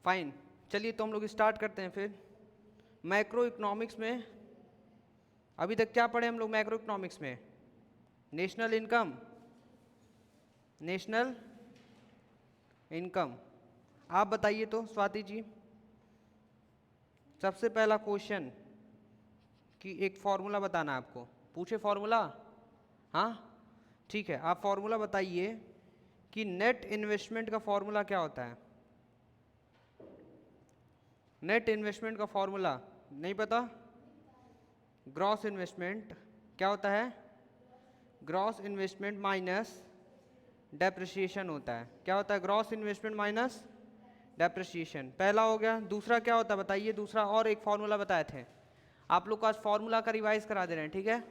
Fine, चलिए तो हम लोग स्टार्ट करते हैं फिर। मैक्रो इकोनॉमिक्स में अभी तक क्या पढ़े हम लोग? मैक्रो इकोनॉमिक्स में नेशनल इनकम, नेशनल इनकम। आप बताइए तो स्वाति जी, सबसे पहला क्वेश्चन कि एक फॉर्मूला बताना है आपको। पूछे फॉर्मूला? हाँ ठीक है, आप फॉर्मूला बताइए कि नेट इन्वेस्टमेंट का फॉर्मूला क्या होता है। नेट इन्वेस्टमेंट का फॉर्मूला नहीं पता? ग्रॉस इन्वेस्टमेंट क्या होता है? ग्रॉस इन्वेस्टमेंट माइनस डेप्रिसिएशन होता है। क्या होता है? Gross investment minus depreciation. पहला हो गया। दूसरा क्या होता है बताइए? दूसरा और एक फॉर्मूला बताए थे आप लोग को, आज फॉर्मूला का रिवाइज करा दे रहे हैं, ठीक है?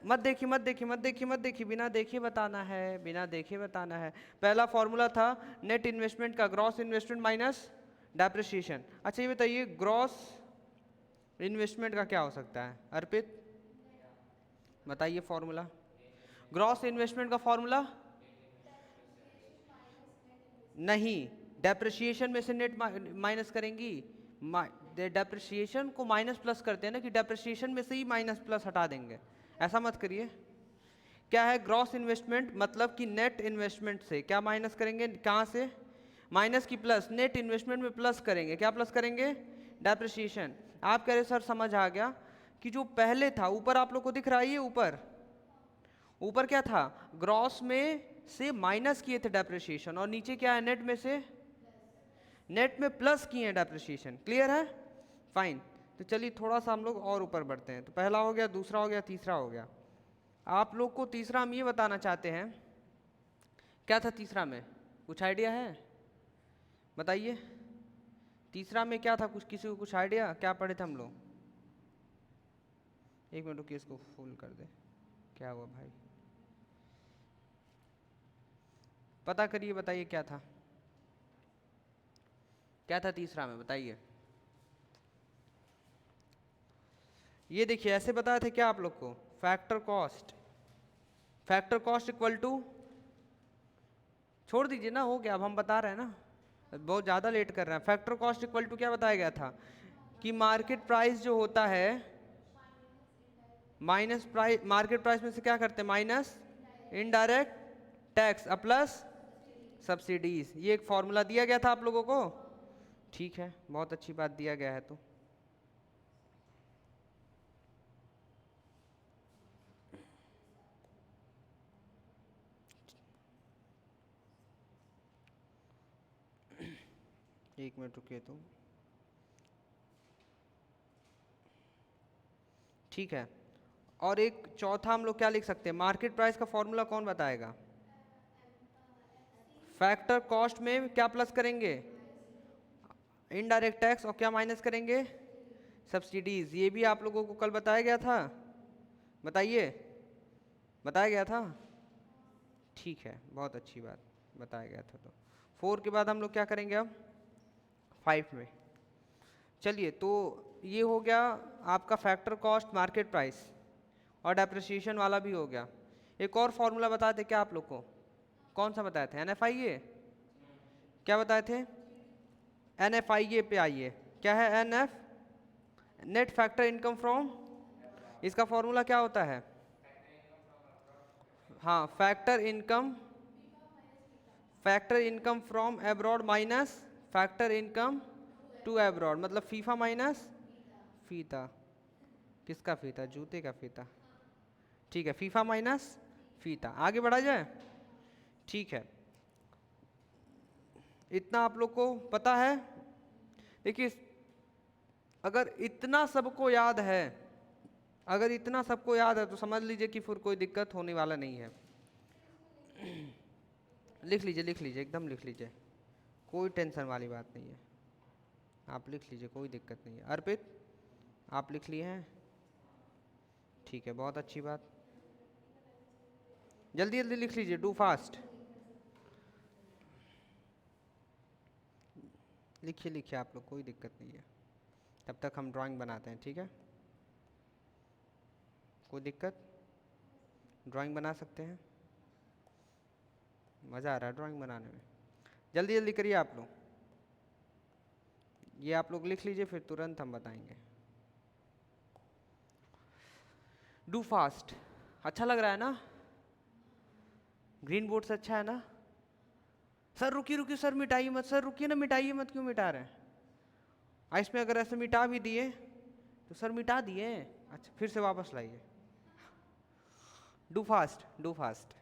मत देखिए मत देखिए मत देखिए मत देखिए, बिना देखे बताना है, बिना देखे बताना है। पहला फॉर्मूला था नेट इन्वेस्टमेंट का, ग्रॉस इन्वेस्टमेंट माइनस डेप्रिसिएशन। अच्छा ये बताइए ग्रॉस इन्वेस्टमेंट का क्या हो सकता है? अर्पित बताइए फॉर्मूला। ग्रॉस इन्वेस्टमेंट का फॉर्मूला नहीं, डेप्रिसिएशन में से नेट माइनस करेंगी। डेप्रिसिएशन को माइनस प्लस करते हैं ना, कि डेप्रिसिएशन में से ही माइनस प्लस हटा देंगे, ऐसा मत करिए। क्या है ग्रॉस इन्वेस्टमेंट? मतलब कि नेट इन्वेस्टमेंट से क्या माइनस करेंगे? कहाँ से? माइनस की प्लस। नेट इन्वेस्टमेंट में प्लस करेंगे। क्या प्लस करेंगे? डेप्रिसिएशन। आप कह रहे सर समझ आ गया कि जो पहले था ऊपर आप लोग को दिख रहा है, ये ऊपर ऊपर क्या था? ग्रॉस में से माइनस किए थे डेप्रिसिएशन, और नीचे क्या है? नेट में से नेट में प्लस किए हैं डेप्रिसिएशन। क्लियर है? फाइन। तो चलिए थोड़ा सा हम लोग और ऊपर बढ़ते हैं। तो पहला हो गया, दूसरा हो गया, तीसरा हो गया। आप लोग को तीसरा हम ये बताना चाहते हैं, क्या था तीसरा में? कुछ आइडिया है? बताइए तीसरा में क्या था? कुछ किसी को कुछ आइडिया? क्या पढ़े थे हम लोग? एक मिनट रुकिए, इसको फुल कर दे। क्या हुआ भाई? पता करिए, बताइए क्या था? क्या था तीसरा में? बताइए। ये देखिए ऐसे बताए थे क्या आप लोग को? Factor cost. Factor cost equal to, छोड़ दीजिए ना, हो गया, अब हम बता रहे हैं ना, बहुत ज़्यादा लेट कर रहे हैं। फैक्टर कॉस्ट इक्वल टू क्या बताया गया था? कि मार्केट प्राइस जो होता है, माइनस प्राइस, मार्केट प्राइस में से क्या करते हैं? Minus indirect tax plus subsidies. ये एक फॉर्मूला दिया गया था आप लोगों को, ठीक है, बहुत अच्छी बात, दिया गया है तो। एक मिनट रुकिए तो, ठीक है। और एक चौथा हम लोग क्या लिख सकते हैं? मार्केट प्राइस का फॉर्मूला कौन बताएगा? फैक्टर कॉस्ट में क्या प्लस करेंगे? इनडायरेक्ट टैक्स, और क्या माइनस करेंगे? सब्सिडीज। ये भी आप लोगों को कल बताया गया था, बताइए, बताया गया था, ठीक है, बहुत अच्छी बात, बताया गया था। तो 4 के बाद हम लोग क्या करेंगे अब? 5 में। चलिए तो ये हो गया आपका फैक्टर कॉस्ट, मार्केट प्राइस, और डेप्रिसिएशन वाला भी हो गया। एक और फॉर्मूला बताए थे क्या आप लोग को? कौन सा बताए थे? NFIA। क्या बताए थे? NFIA पे आइए। क्या है NF? Net factor income from. इसका फॉर्मूला क्या होता है? हाँ, factor income from abroad minus factor income to abroad, मतलब फीफा माइनस फीता। किसका फीता? जूते का फीता, ठीक है, फीफा माइनस फीता। आगे बढ़ा जाए, ठीक है। इतना आप लोग को पता है? देखिए अगर इतना सबको याद है, अगर इतना सबको याद है तो समझ लीजिए कि फिर कोई दिक्कत होने वाला नहीं है। लिख लीजिए, लिख लीजिए, एकदम लिख लीजिए, कोई टेंशन वाली बात नहीं है। आप लिख लीजिए, कोई दिक्कत नहीं है। अर्पित आप लिख लिए हैं? ठीक है, बहुत अच्छी बात, जल्दी जल्दी लिख लीजिए, डू फास्ट। लिखिए लिखिए आप लोग, कोई दिक्कत नहीं है। तब तक हम ड्राइंग बनाते हैं, ठीक है? कोई दिक्कत? ड्राइंग बना सकते हैं, मज़ा आ रहा है ड्राइंग बनाने में। जल्दी जल्दी करिए आप लोग। ये आप लोग लिख लीजिए, फिर तुरंत हम बताएंगे। डू फास्ट अच्छा लग रहा है ना? ग्रीन बोर्ड से अच्छा है ना? सर रुकिए रुकिए, सर मिटाइए मत, सर रुकिए ना, मिटाइए मत, क्यों मिटा रहे हैं? इसमें अगर ऐसे मिटा भी दिए तो सर मिटा दिए, अच्छा फिर से वापस लाइए। Do fast, do fast.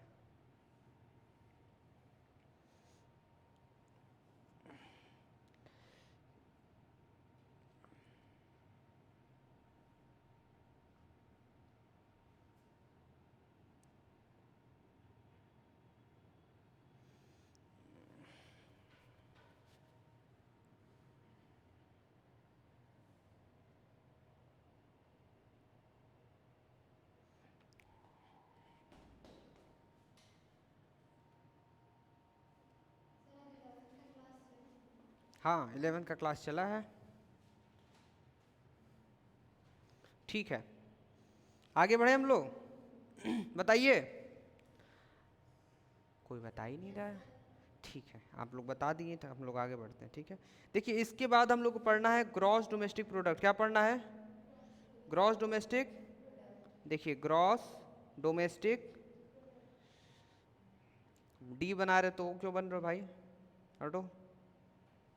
हाँ 11 का क्लास चला है, ठीक है आगे बढ़े हम लोग। बताइए, कोई बता ही नहीं रहा है, ठीक है आप लोग बता दिए तो हम लोग आगे बढ़ते हैं, ठीक है। देखिए इसके बाद हम लोग को पढ़ना है ग्रॉस डोमेस्टिक प्रोडक्ट। क्या पढ़ना है? Gross domestic. देखिए ग्रॉस डोमेस्टिक, डी बना रहे तो O क्यों बन रहा भाई? हटो,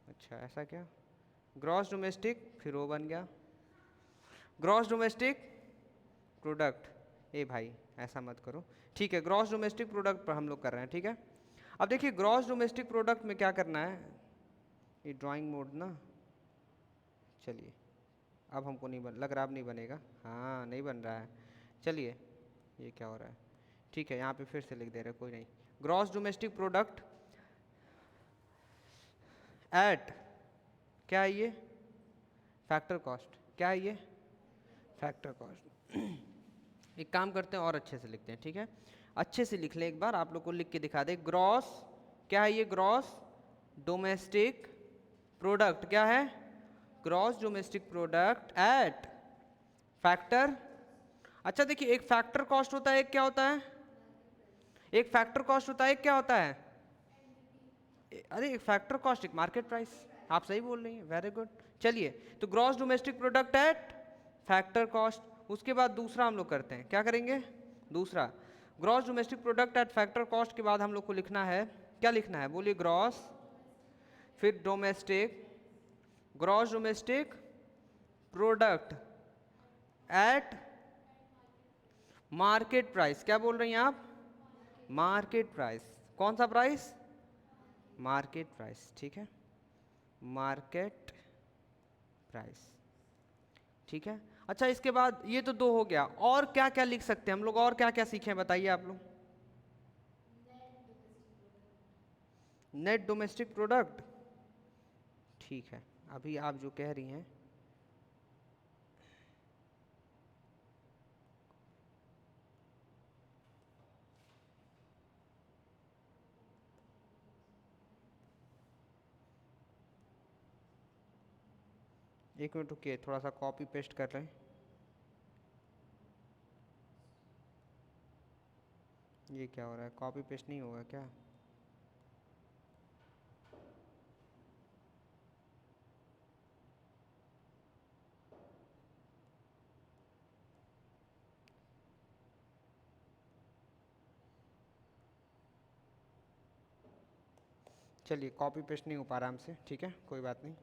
अच्छा ऐसा क्या? ग्रॉस डोमेस्टिक फिर O बन गया, ग्रॉस डोमेस्टिक प्रोडक्ट। ए भाई ऐसा मत करो, ठीक है ग्रॉस डोमेस्टिक प्रोडक्ट पर हम लोग कर रहे हैं, ठीक है। अब देखिए ग्रॉस डोमेस्टिक प्रोडक्ट में क्या करना है, ये ड्राइंग मोड ना, चलिए अब हमको नहीं बन लग रहा, अब नहीं बनेगा, हाँ नहीं बन रहा है, चलिए ये क्या हो रहा है, ठीक है यहाँ पे फिर से लिख दे रहे, कोई नहीं। ग्रॉस डोमेस्टिक प्रोडक्ट एट, क्या है ये? Factor cost. क्या है ये? Factor cost. एक काम करते हैं और अच्छे से लिखते हैं, ठीक है अच्छे से लिख लें एक बार, आप लोग को लिख के दिखा दे। ग्रॉस, क्या है ये? ग्रॉस डोमेस्टिक प्रोडक्ट, क्या है? Gross domestic product at factor. अच्छा देखिए एक फैक्टर कॉस्ट होता है, एक क्या होता है? एक फैक्टर कॉस्ट होता है, एक क्या होता है? अरे एक फैक्टर कॉस्ट, एक मार्केट प्राइस। आप सही बोल रही हैं, वेरी गुड। चलिए तो gross domestic product at factor cost, उसके बाद दूसरा हम लोग करते हैं, क्या करेंगे? दूसरा gross domestic product at factor cost के बाद हम लोग को लिखना है, क्या लिखना है बोलिए? ग्रॉस, फिर domestic, gross domestic product at market price. क्या बोल रही हैं आप? Market price. कौन सा प्राइस? मार्केट प्राइस, ठीक है मार्केट प्राइस, ठीक है। अच्छा इसके बाद ये तो दो हो गया, और क्या क्या लिख सकते हैं हम लोग, और क्या क्या सीखे बताइए आप लोग? नेट डोमेस्टिक प्रोडक्ट, ठीक है अभी आप जो कह रही हैं, एक मिनट रुकिए, थोड़ा सा कॉपी पेस्ट कर लें। ये क्या हो रहा है, कॉपी पेस्ट नहीं होगा क्या? चलिए कॉपी पेस्ट नहीं हो पा रहा हमसे, ठीक है कोई बात नहीं,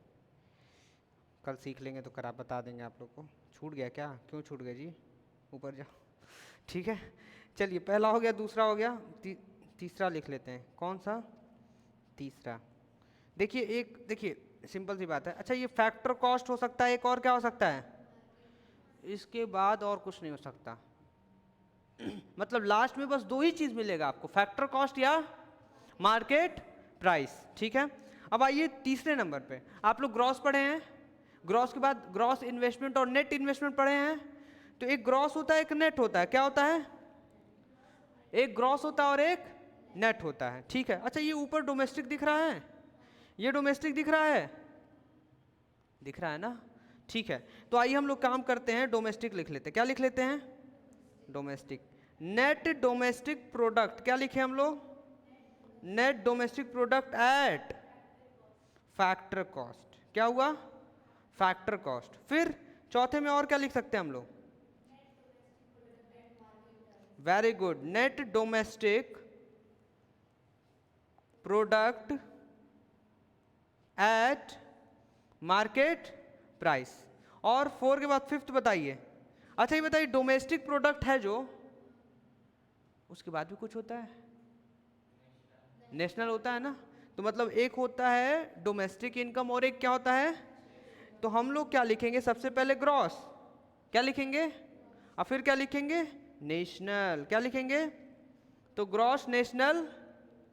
कल सीख लेंगे तो करा बता देंगे आप लोग को। छूट गया क्या? क्यों छूट गया जी? ऊपर जाओ, ठीक है चलिए पहला हो गया, दूसरा हो गया, तीसरा लिख लेते हैं। कौन सा? तीसरा। देखिए एक, देखिए सिंपल सी बात है। अच्छा ये फैक्टर कॉस्ट हो सकता है, एक और क्या हो सकता है? इसके बाद और कुछ नहीं हो सकता। मतलब लास्ट में बस दो ही चीज मिलेगा आपको, फैक्टर कॉस्ट या मार्केट प्राइस, ठीक है। अब आइए तीसरे नंबर पे, आप लोग ग्रॉस पढ़े हैं, ग्रॉस के बाद ग्रॉस इन्वेस्टमेंट और नेट इन्वेस्टमेंट पढ़े हैं। तो एक ग्रॉस होता है, एक नेट होता है, क्या होता है? एक ग्रॉस होता है और एक नेट होता है, ठीक है। अच्छा ये ऊपर डोमेस्टिक दिख रहा है, ये डोमेस्टिक दिख रहा है, दिख रहा है ना, ठीक है। तो आइए हम लोग काम करते हैं, डोमेस्टिक लिख लेते हैं, क्या लिख लेते हैं? डोमेस्टिक। नेट डोमेस्टिक प्रोडक्ट, क्या लिखे हम लोग? Net domestic product at factor cost. क्या हुआ? Factor cost. फिर चौथे में और क्या लिख सकते हैं हम लोग? Very good, net domestic product at market price. और 4 के बाद 5th बताइए। अच्छा ये बताइए, डोमेस्टिक प्रोडक्ट है जो, उसके बाद भी कुछ होता है, नेशनल होता है ना। तो मतलब एक होता है डोमेस्टिक इनकम और एक क्या होता है? तो हम लोग क्या लिखेंगे? सबसे पहले ग्रॉस, क्या लिखेंगे? और फिर क्या लिखेंगे? नेशनल। क्या लिखेंगे? तो ग्रॉस नेशनल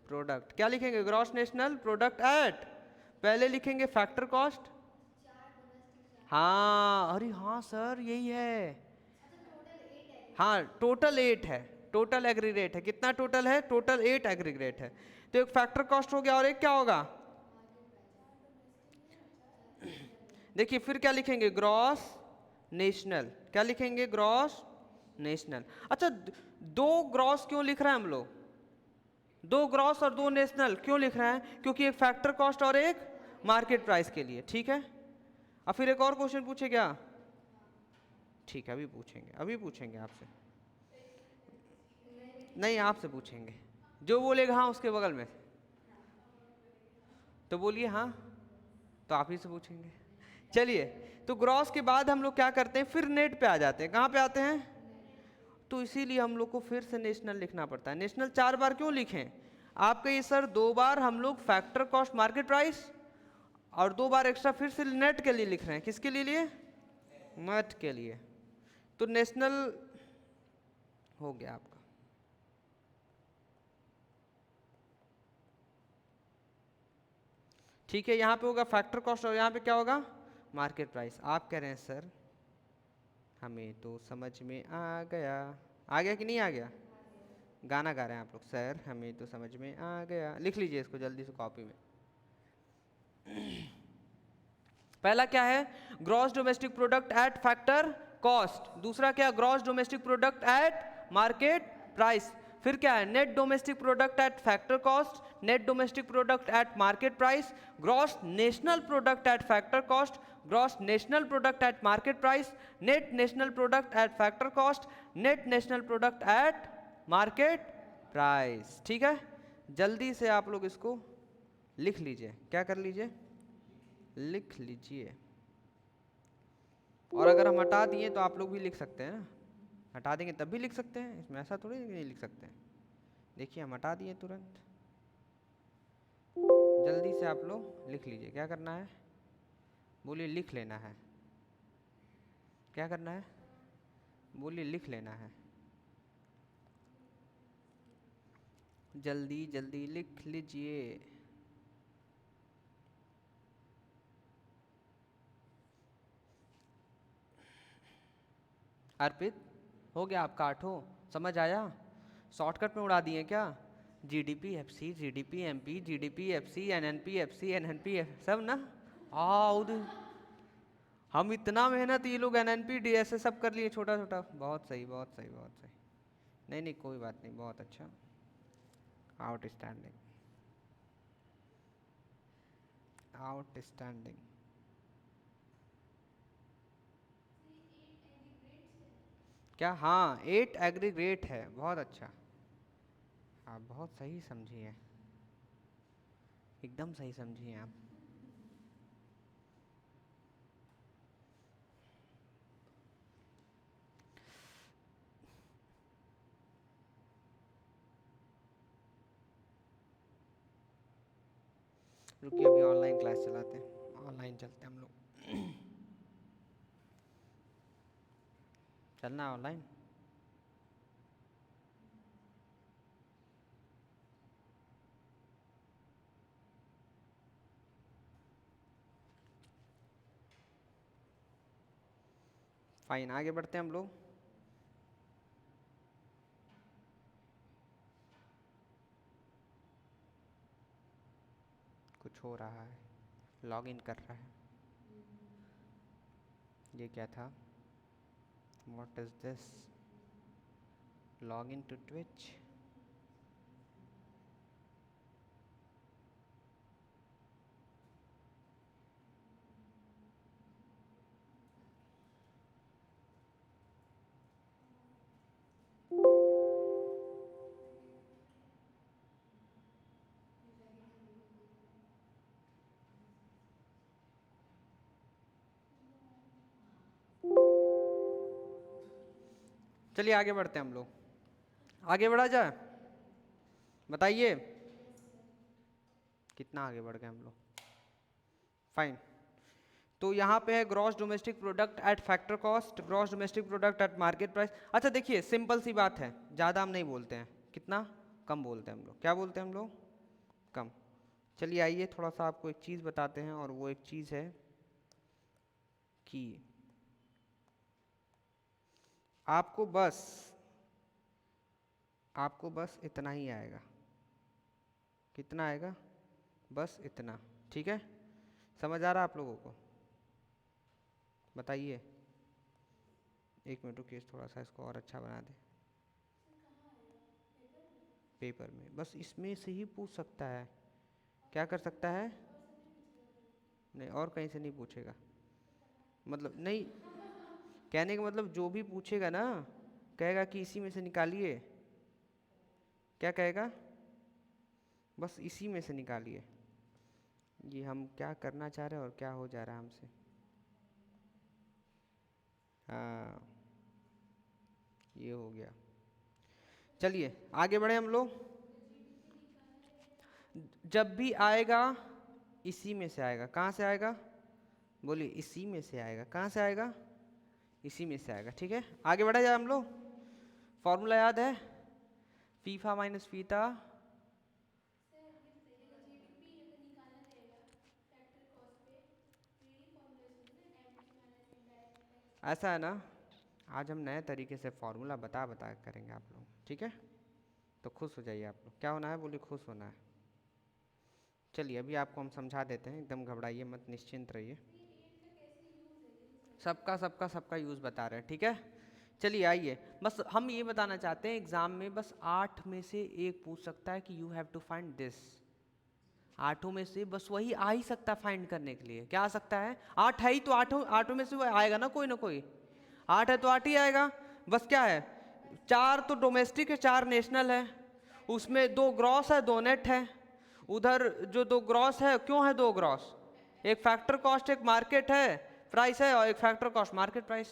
प्रोडक्ट। क्या लिखेंगे? ग्रॉस नेशनल प्रोडक्ट एट, पहले लिखेंगे फैक्टर कॉस्ट। हाँ, अरे हाँ सर यही है। हाँ टोटल 8 है, टोटल एग्रीगेट है। कितना टोटल है? टोटल 8 एग्रीगेट है। तो एक फैक्टर कॉस्ट हो गया और एक क्या होगा? देखिए फिर क्या लिखेंगे? Gross national. क्या लिखेंगे? Gross national. अच्छा दो ग्रॉस क्यों लिख रहे हैं हम लोग? दो ग्रॉस और दो नेशनल क्यों लिख रहे हैं? क्योंकि एक फैक्टर कॉस्ट और एक मार्केट प्राइस के लिए। ठीक है, अब फिर एक और क्वेश्चन पूछे क्या? ठीक है अभी पूछेंगे, अभी पूछेंगे आपसे। नहीं आपसे पूछेंगे, जो बोलेगा हाँ उसके बगल में तो बोलिए हाँ, तो आप ही से पूछेंगे। चलिए, तो ग्रॉस के बाद हम लोग क्या करते हैं? फिर नेट पे आ जाते हैं। कहाँ पे आते हैं? तो इसीलिए हम लोग को फिर से नेशनल लिखना पड़ता है। नेशनल 4 बार क्यों लिखें? आपके ये सर 2 बार हम लोग फैक्टर कॉस्ट मार्केट प्राइस और 2 बार एक्स्ट्रा फिर से नेट के लिए लिख रहे हैं। किसके लिए? नेट के लिए। तो नेशनल हो गया आपका। ठीक है, यहाँ पे होगा फैक्टर कॉस्ट और यहाँ पे क्या होगा? Market price. आप कह रहे हैं सर हमें तो समझ में आ गया। आ गया कि नहीं आ गया? गाना गा रहे हैं आप लोग। सर हमें तो समझ में आ गया। लिख लीजिए इसको जल्दी से कॉपी में। पहला क्या है? Gross domestic product at factor cost. दूसरा क्या? Gross domestic product at market price. फिर क्या है? Net domestic product at factor cost, net domestic product at market price, gross national product at factor cost, gross national product at market price, net national product at factor cost, net national product at market price. ठीक है, जल्दी से आप लोग इसको लिख लीजिए। क्या कर लीजिए? लिख लीजिए। और अगर हम हटा दिए तो आप लोग भी लिख सकते हैं ना, हटा देंगे तब भी लिख सकते हैं, इसमें ऐसा थोड़ी नहीं लिख सकते हैं। देखिए हम हटा दिए तुरंत। जल्दी से आप लोग लिख लीजिए। क्या करना है? बोलिए लिख लेना है। क्या करना है? बोलिए लिख लेना है। जल्दी जल्दी लिख लीजिए। अर्पित हो गया आपका 8? समझ आया? शॉर्टकट में उड़ा दिए क्या? GDP FC, GDP MP, GDP FC, NNP FC, NNP सब ना। आओ हम इतना मेहनत, ये लोग एनएनपी डीएसए सब कर लिए छोटा छोटा। बहुत सही, बहुत सही, बहुत सही। नहीं नहीं कोई बात नहीं, बहुत अच्छा, आउटस्टैंडिंग, आउटस्टैंडिंग। क्या? हाँ 8 एग्रीगेट है। बहुत अच्छा, आप बहुत सही समझी हैं, एकदम सही समझी हैं आप। रुकिए अभी ऑनलाइन क्लास चलाते हैं, ऑनलाइन चलते हैं हम लोग। चलना है ऑनलाइन? फाइन, आगे बढ़ते हैं हम लोग। कुछ हो रहा है, लॉग इन कर रहा है। ये क्या था? What is this? Log in to Twitch. चलिए आगे बढ़ते हैं हम लोग, आगे बढ़ा जाए, बताइए कितना आगे बढ़ गए हम लोग। फाइन, तो यहाँ पे है gross domestic product at factor cost, gross domestic product at market price. अच्छा देखिए सिंपल सी बात है, ज़्यादा हम नहीं बोलते हैं, कितना कम बोलते हैं हम लोग, क्या बोलते हैं हम लोग, कम। चलिए आइए थोड़ा सा आपको एक चीज़ बताते हैं, और वो एक चीज़ है कि आपको बस इतना ही आएगा, कितना आएगा, बस इतना, ठीक है, समझ आ रहा है आप लोगों को, बताइए। एक मिनट रुकिए, थोड़ा सा इसको और अच्छा बना दे, पेपर में, बस इसमें से ही पूछ सकता है, क्या कर सकता है, नहीं और कहीं से नहीं पूछेगा, मतलब नहीं, कहने का मतलब जो भी पूछेगा ना, कहेगा कि इसी में से निकालिए, क्या कहेगा, बस इसी में से निकालिए। ये हम क्या करना चाह रहे हैं और क्या हो जा रहा है हमसे, हाँ ये हो गया। चलिए आगे बढ़े हम लोग, जब भी आएगा इसी में से आएगा, कहाँ से आएगा, बोलिए इसी में से आएगा, कहाँ से आएगा, इसी में से आएगा, ठीक है। आगे बढ़ा जाए हम लोग, फॉर्मूला याद है, फीफा माइनस फीता, ऐसा है ना, आज हम नए तरीके से फॉर्मूला बता करेंगे आप लोग, ठीक है, तो खुश हो जाइए आप लोग, क्या होना है बोलिए, खुश होना है। चलिए अभी आपको हम समझा देते हैं, एकदम घबराइए मत, निश्चिंत रहिए, सबका यूज़ बता रहे हैं, ठीक है। चलिए आइए, बस हम ये बताना चाहते हैं, एग्जाम में बस 8 में से एक पूछ सकता है कि you have to find this, 8 में से बस वही आ ही सकता है फाइंड करने के लिए, क्या आ सकता है, 8 है ही तो 8 में से वो आएगा ना कोई, 8 है तो 8 ही आएगा, बस क्या है, 4 तो डोमेस्टिक है 4 नेशनल है, उसमें 2 ग्रॉस है 2 नेट है, उधर जो 2 ग्रॉस है, क्यों है 2 ग्रॉस, एक फैक्टर कॉस्ट एक मार्केट है प्राइस है, और एक factor cost market price,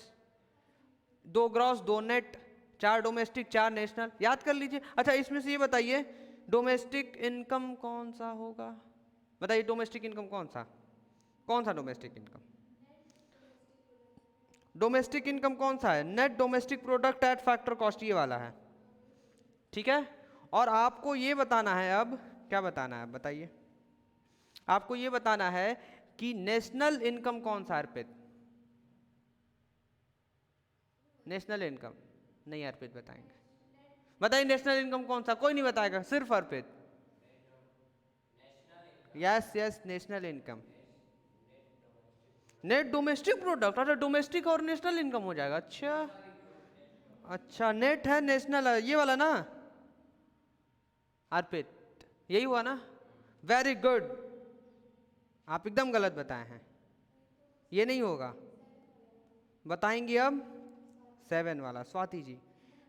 2 gross 2 net, 4 domestic 4 national, याद कर लीजिए। अच्छा इसमें से ये बताइए डोमेस्टिक इनकम कौन सा होगा, बताइए डोमेस्टिक इनकम कौन सा डोमेस्टिक इनकम, डोमेस्टिक इनकम कौन सा है, net domestic product at factor cost, ये वाला है, ठीक है। और आपको ये बताना है, अब क्या बताना है बताइए, आपको ये बताना है कि नेशनल इनकम कौन सा, अर्पित, नेशनल इनकम नहीं, अर्पित बताएंगे, बताइए नेशनल इनकम कौन सा, कोई नहीं बताएगा, सिर्फ Arpit, yes national income, net domestic product, अच्छा डोमेस्टिक और नेशनल इनकम हो जाएगा, अच्छा नेट है नेशनल है, ये वाला ना अर्पित, यही हुआ ना, वेरी गुड, आप एकदम गलत बताए हैं, ये नहीं होगा, बताएंगे अब 7 वाला, स्वाति जी,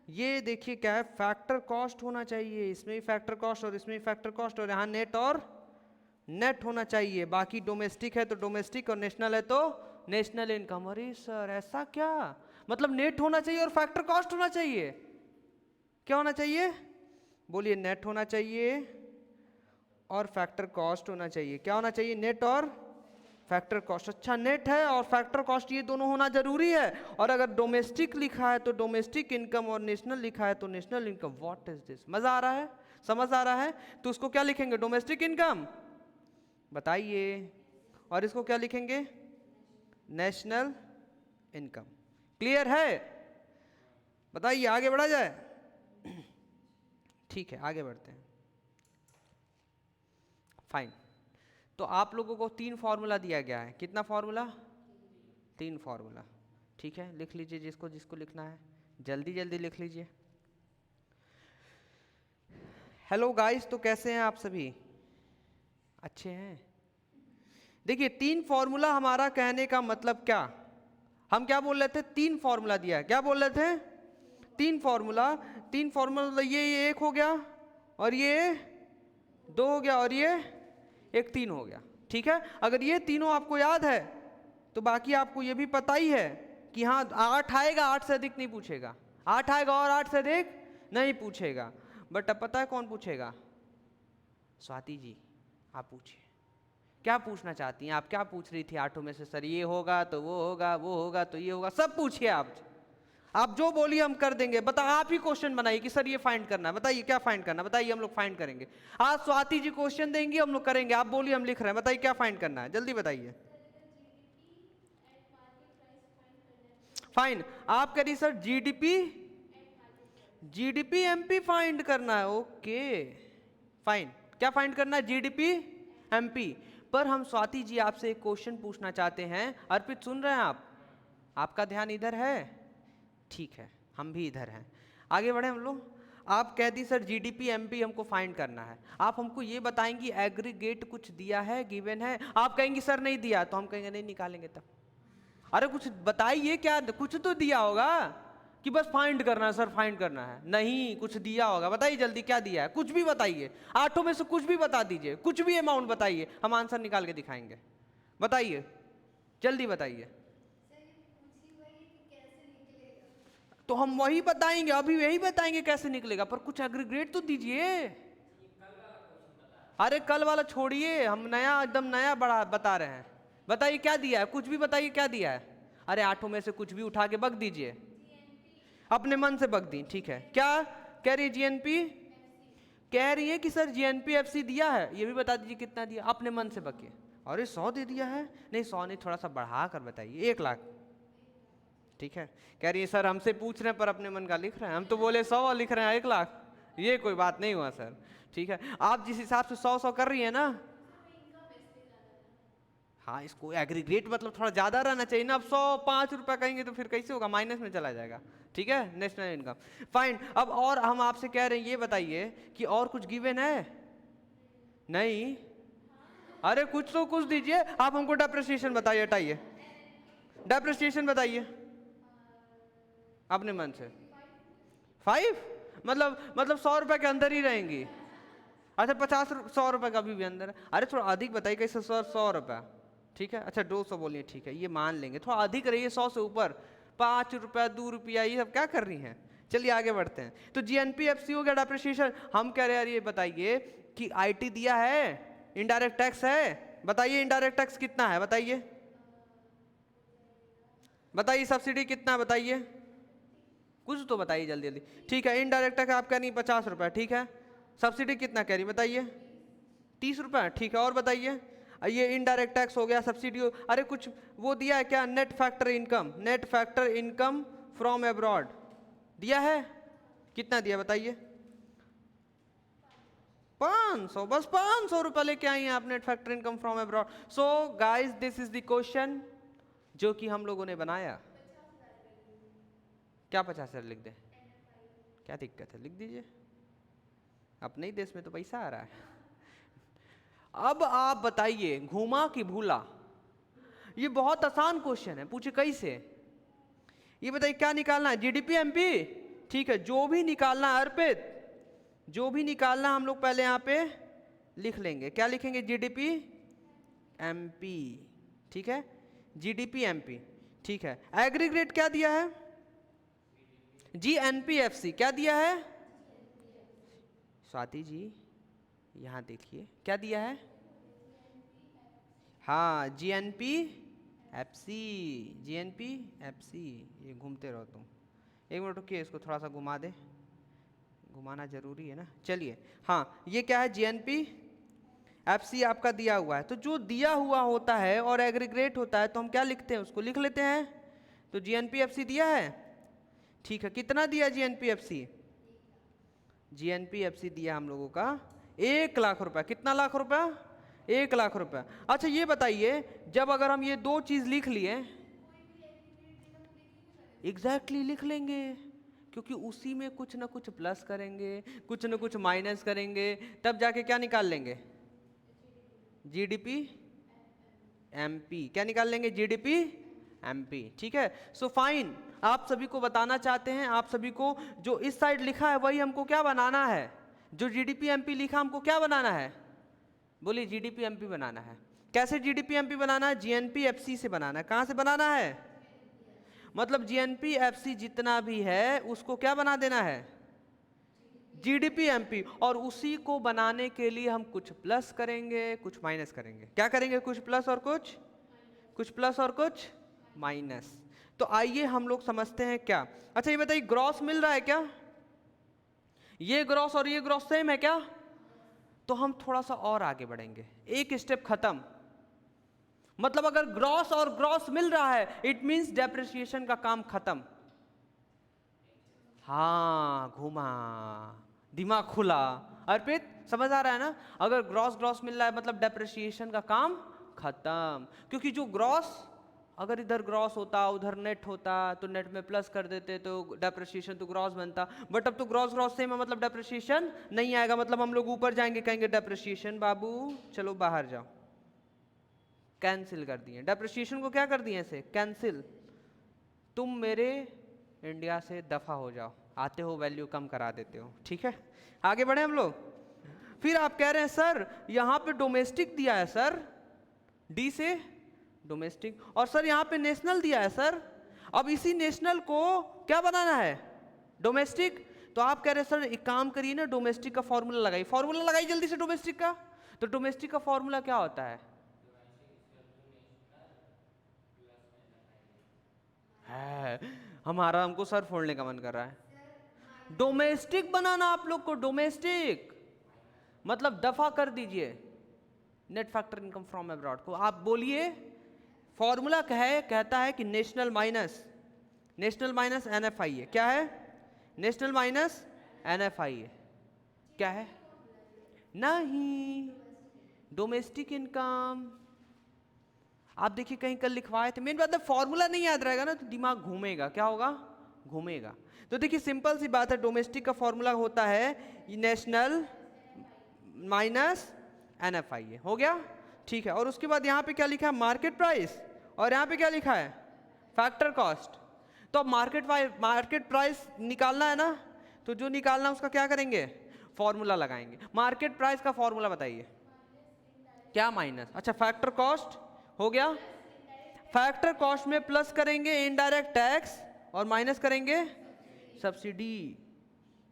ये देखिए क्या है, फैक्टर कॉस्ट होना चाहिए, इसमें भी फैक्टर कॉस्ट और इसमें भी फैक्टर कॉस्ट, और यहाँ नेट और नेट होना चाहिए, बाकी डोमेस्टिक है तो डोमेस्टिक और नेशनल है तो नेशनल इनकम। अरे सर ऐसा क्या, मतलब नेट होना चाहिए और फैक्टर कॉस्ट होना चाहिए, क्या होना चाहिए, बोलिए नेट होना चाहिए और फैक्टर कॉस्ट होना चाहिए, क्या होना चाहिए, नेट और फैक्टर कॉस्ट, अच्छा नेट है और फैक्टर कॉस्ट ये दोनों होना जरूरी है, और अगर डोमेस्टिक लिखा है तो डोमेस्टिक इनकम और नेशनल लिखा है तो national income, what is this, मजा आ रहा है, समझ आ रहा है, तो उसको क्या लिखेंगे, डोमेस्टिक इनकम, बताइए, और इसको क्या लिखेंगे, नेशनल इनकम, क्लियर है, बताइए आगे बढ़ा जाए, ठीक है आगे बढ़ते हैं, फाइन। तो आप लोगों को 3 फॉर्मूला दिया गया है, कितना फॉर्मूला, 3 फॉर्मूला, ठीक है, लिख लीजिए जिसको जिसको लिखना है, जल्दी जल्दी लिख लीजिए। हेलो गाइस, तो कैसे हैं आप सभी, अच्छे हैं। देखिए 3 फॉर्मूला हमारा कहने का मतलब क्या, हम क्या बोल रहे थे, 3 फॉर्मूला दिया है, क्या बोल रहे थे, 3 फॉर्मूला, 3 फॉर्मूला, ये 1 हो गया और ये 2 हो गया और ये एक 3 हो गया, ठीक है। अगर ये तीनों आपको याद है तो बाकी आपको ये भी पता ही है कि हाँ 8 आएगा, 8 से अधिक नहीं पूछेगा, 8 आएगा और 8 से अधिक नहीं पूछेगा। बट अब पता है कौन पूछेगा? स्वाति जी, आप पूछिए क्या पूछना चाहती हैं। आप क्या पूछ रही थी 8 में से? सर ये होगा तो वो होगा, वो होगा तो ये होगा, सब पूछिए आप जो बोलिए हम कर देंगे। बता, आप ही क्वेश्चन बनाइए कि सर ये फाइंड करना है, बताइए क्या फाइंड करना है, बताइए हम लोग फाइंड करेंगे। आज स्वाति जी क्वेश्चन देंगी, हम लोग करेंगे। आप बोलिए हम लिख रहे हैं, बताइए क्या फाइंड करना है, जल्दी बताइए। फाइन, आप कह रही सर जीडीपी एमपी फाइंड करना है। ओके फाइन, क्या फाइंड करना है? GDP MP. पर हम स्वाति जी आपसे एक क्वेश्चन पूछना चाहते हैं। अर्पित सुन रहे हैं आप? आपका ध्यान इधर है? ठीक है, हम भी इधर हैं। आगे बढ़े हम लोग। आप कह दी सर जीडीपी एमपी हमको फाइंड करना है। आप हमको ये बताएंगी एग्रीगेट कुछ दिया है, गिवन है? आप कहेंगी सर नहीं दिया, तो हम कहेंगे नहीं निकालेंगे तब। अरे कुछ बताइए, क्या कुछ तो दिया होगा कि बस फाइंड करना है सर, फाइंड करना है। नहीं, कुछ दिया होगा, बताइए जल्दी क्या दिया है, कुछ भी बताइए। 8 में से कुछ भी बता दीजिए, कुछ भी अमाउंट बताइए, हम आंसर निकाल के दिखाएंगे। बताइए जल्दी बताइए। तो हम वही बताएंगे, अभी यही बताएंगे कैसे निकलेगा, पर कुछ एग्रीगेट तो दीजिए। अरे कल वाला छोड़िए, हम नया एकदम नया बड़ा बता रहे हैं। बताइए क्या दिया है, कुछ भी बताइए क्या दिया है। अरे 8 में से कुछ भी उठा के बक दीजिए, अपने मन से बक दी। ठीक है, क्या कह रही है? जीएनपी कह रही है कि सर जीएनपी एफसी दिया है, ये भी बता दीजिए कितना दिया, अपने मन से बकिए। अरे 100 दे दिया है? नहीं 100 नहीं, थोड़ा सा बढ़ा कर बताइए, 1 लाख। ठीक है, कह रही है सर हमसे पूछ रहे हैं पर अपने मन का लिख रहे हैं, हम तो बोले 100 लिख रहे हैं 1 लाख, ये कोई बात नहीं हुआ सर। ठीक है, आप जिस हिसाब से 100 कर रही है ना, हाँ इसको एग्रीगेट मतलब थोड़ा ज़्यादा रहना चाहिए ना। अब 105 रुपये कहेंगे तो फिर कैसे होगा, माइनस में चला जाएगा। ठीक है, नेशनल इनकम फाइन। अब और हम आपसे कह रहे हैं, ये बताइए कि और कुछ गिवन है? नहीं। अरे कुछ तो कुछ दीजिए। आप हमको डेप्रिसिएशन बताइए, हटाइए डेप्रिसिएशन बताइए अपने मन से। 5 मतलब 100 रुपये के अंदर ही रहेंगी। अच्छा 100 रुपये का भी अंदर है। अरे थोड़ा अधिक बताइए, कैसे 100 रुपये? ठीक है, अच्छा 200 बोलिए, ठीक है ये मान लेंगे, थोड़ा अधिक रहिए 100 से ऊपर। 5 रुपया 2 रुपया ये सब क्या कर रही हैं? चलिए आगे बढ़ते हैं। तो जीएनपीएफसी हो गया डेप्रिसिएशन। हम कह रहे हैं यार ये बताइए कि आईटी दिया है, इनडायरेक्ट टैक्स है, बताइए इनडायरेक्ट टैक्स कितना है, बताइए बताइए। सब्सिडी कितना है बताइए, कुछ तो बताइए जल्दी जल्दी। ठीक है, इनडायरेक्ट टैक्स आप कह रही 50 रुपये, ठीक है। सब्सिडी कितना कह रही बताइए? 30 रुपये, ठीक है। और बताइए, ये इनडायरेक्ट टैक्स हो गया, सब्सिडी हो। अरे कुछ वो दिया है क्या? Net factor income, net factor income from abroad दिया है? कितना दिया बताइए? 500, बस 500 रुपये लेके आई हैं आप, net factor income from abroad. So guys this is the question जो कि हम लोगों ने बनाया। क्या 50,000 लिख दे? क्या दिक्कत है, लिख दीजिए, अपने ही देश में तो पैसा आ रहा है। अब आप बताइए, घूमा कि भूला? ये बहुत आसान क्वेश्चन है, पूछे कैसे? ये बताइए क्या निकालना है? जीडीपी एमपी, ठीक है। जो भी निकालना है अर्पित, जो भी निकालना हम लोग पहले यहाँ पे लिख लेंगे। क्या लिखेंगे? जीडीपी एमपी, ठीक है, जीडीपी एमपी, ठीक है। एग्रीगेट क्या दिया है? जीएनपीएफसी क्या दिया है? स्वाति जी यहाँ देखिए क्या दिया है। हाँ जीएनपी एफसी, जीएनपी एफसी। ये घूमते रहो तुम, 1 मिनट रुकिए, इसको थोड़ा सा घुमा दे, घुमाना जरूरी है ना। चलिए हाँ, ये क्या है? जीएनपी एफसी आपका दिया हुआ है। तो जो दिया हुआ होता है और एग्रीगेट होता है तो हम क्या लिखते हैं, उसको लिख लेते हैं। तो जीएनपी एफसी दिया है, ठीक है। कितना दिया जीएनपी एफसी? जीएनपी एफसी दिया हम लोगों का 1 लाख रुपया। कितना लाख रुपया? 1 लाख रुपया। अच्छा ये बताइए, जब अगर हम ये 2 चीज लिख लिए, एग्जैक्टली लिख लेंगे, क्योंकि उसी में कुछ ना कुछ प्लस करेंगे, कुछ ना कुछ माइनस करेंगे, तब जाके क्या निकाल लेंगे? GDP MP. क्या निकाल लेंगे? जीडीपी एमपी, ठीक है। सो फाइन, आप सभी को बताना चाहते हैं, आप सभी को जो इस साइड लिखा है वही हमको क्या बनाना है? जो जीडीपी एमपी लिखा हमको क्या बनाना है? बोलिए, जीडीपी एमपी बनाना है। कैसे जीडीपी एमपी बनाना है? जीएनपी एफसी से बनाना है। कहां से बनाना है? मतलब जीएनपीएफसी जितना भी है उसको क्या बना देना है, जीडीपी एमपी, और उसी को बनाने के लिए हम कुछ प्लस करेंगे कुछ माइनस करेंगे। क्या करेंगे, कुछ प्लस और कुछ प्लस और कुछ माइनस। तो आइए हम लोग समझते हैं क्या। अच्छा ये बताइए, ग्रॉस मिल रहा है क्या, ये ग्रॉस और ये ग्रॉस सेम है क्या? तो हम थोड़ा सा और आगे बढ़ेंगे, एक स्टेप खत्म। मतलब अगर ग्रॉस और ग्रॉस मिल रहा है इट मींस डेप्रिसिएशन का काम खत्म। हाँ घुमा, दिमाग खुला। अर्पित समझ आ रहा है ना? अगर ग्रॉस ग्रॉस मिल रहा है मतलब डेप्रिसिएशन का काम खत्म। क्योंकि जो ग्रॉस, अगर इधर ग्रॉस होता उधर नेट होता तो नेट में प्लस कर देते तो डेप्रिसिएशन तो ग्रॉस बनता, बट अब तो ग्रॉस ग्रॉस सेम है मतलब डेप्रिसिएशन नहीं आएगा। मतलब हम लोग ऊपर जाएंगे कहेंगे डेप्रिसिएशन बाबू चलो बाहर जाओ, कैंसिल कर दिए डेप्रिसिएशन को, क्या कर दिए ऐसे कैंसिल, तुम मेरे इंडिया से दफा हो जाओ, आते हो वैल्यू कम करा देते हो। ठीक है आगे बढ़े हम लोग। फिर आप कह रहे हैं सर यहाँ पे डोमेस्टिक दिया है सर, डी से डोमेस्टिक, और सर यहाँ पे नेशनल दिया है सर, अब इसी नेशनल को क्या बनाना है, डोमेस्टिक। तो आप कह रहे हैं सर एक काम करिए ना, डोमेस्टिक का फॉर्मूला लगाइए, फॉर्मूला लगाइए जल्दी से डोमेस्टिक का। तो डोमेस्टिक का फॉर्मूला क्या होता है, हमारा हमको सर फोड़ने का मन कर रहा है। डोमेस्टिक बनाना आप लोग को, डोमेस्टिक मतलब दफा कर दीजिए net factor income from abroad को। आप बोलिए फॉर्मूला कहता है कि नेशनल माइनस एनएफआई है। क्या है, नेशनल माइनस एनएफआई है। क्या है, नहीं डोमेस्टिक इनकम। आप देखिए कहीं कल लिखवाए थे, मेन बात है फॉर्मूला नहीं याद रहेगा ना तो दिमाग घूमेगा, क्या होगा, घूमेगा। तो देखिए सिंपल सी बात है, डोमेस्टिक का फॉर्मूला होता है नेशनल माइनस एनएफआई है, हो गया ठीक है। और उसके बाद यहाँ पे क्या लिखा है, मार्केट प्राइस, और यहाँ पे क्या लिखा है, फैक्टर कॉस्ट। तो अब मार्केट प्राइस निकालना है ना, तो जो निकालना है उसका क्या करेंगे, फॉर्मूला लगाएंगे। मार्केट प्राइस का फॉर्मूला बताइए क्या, माइनस, अच्छा फैक्टर कॉस्ट हो गया, फैक्टर कॉस्ट में प्लस करेंगे इनडायरेक्ट टैक्स और माइनस करेंगे सब्सिडी।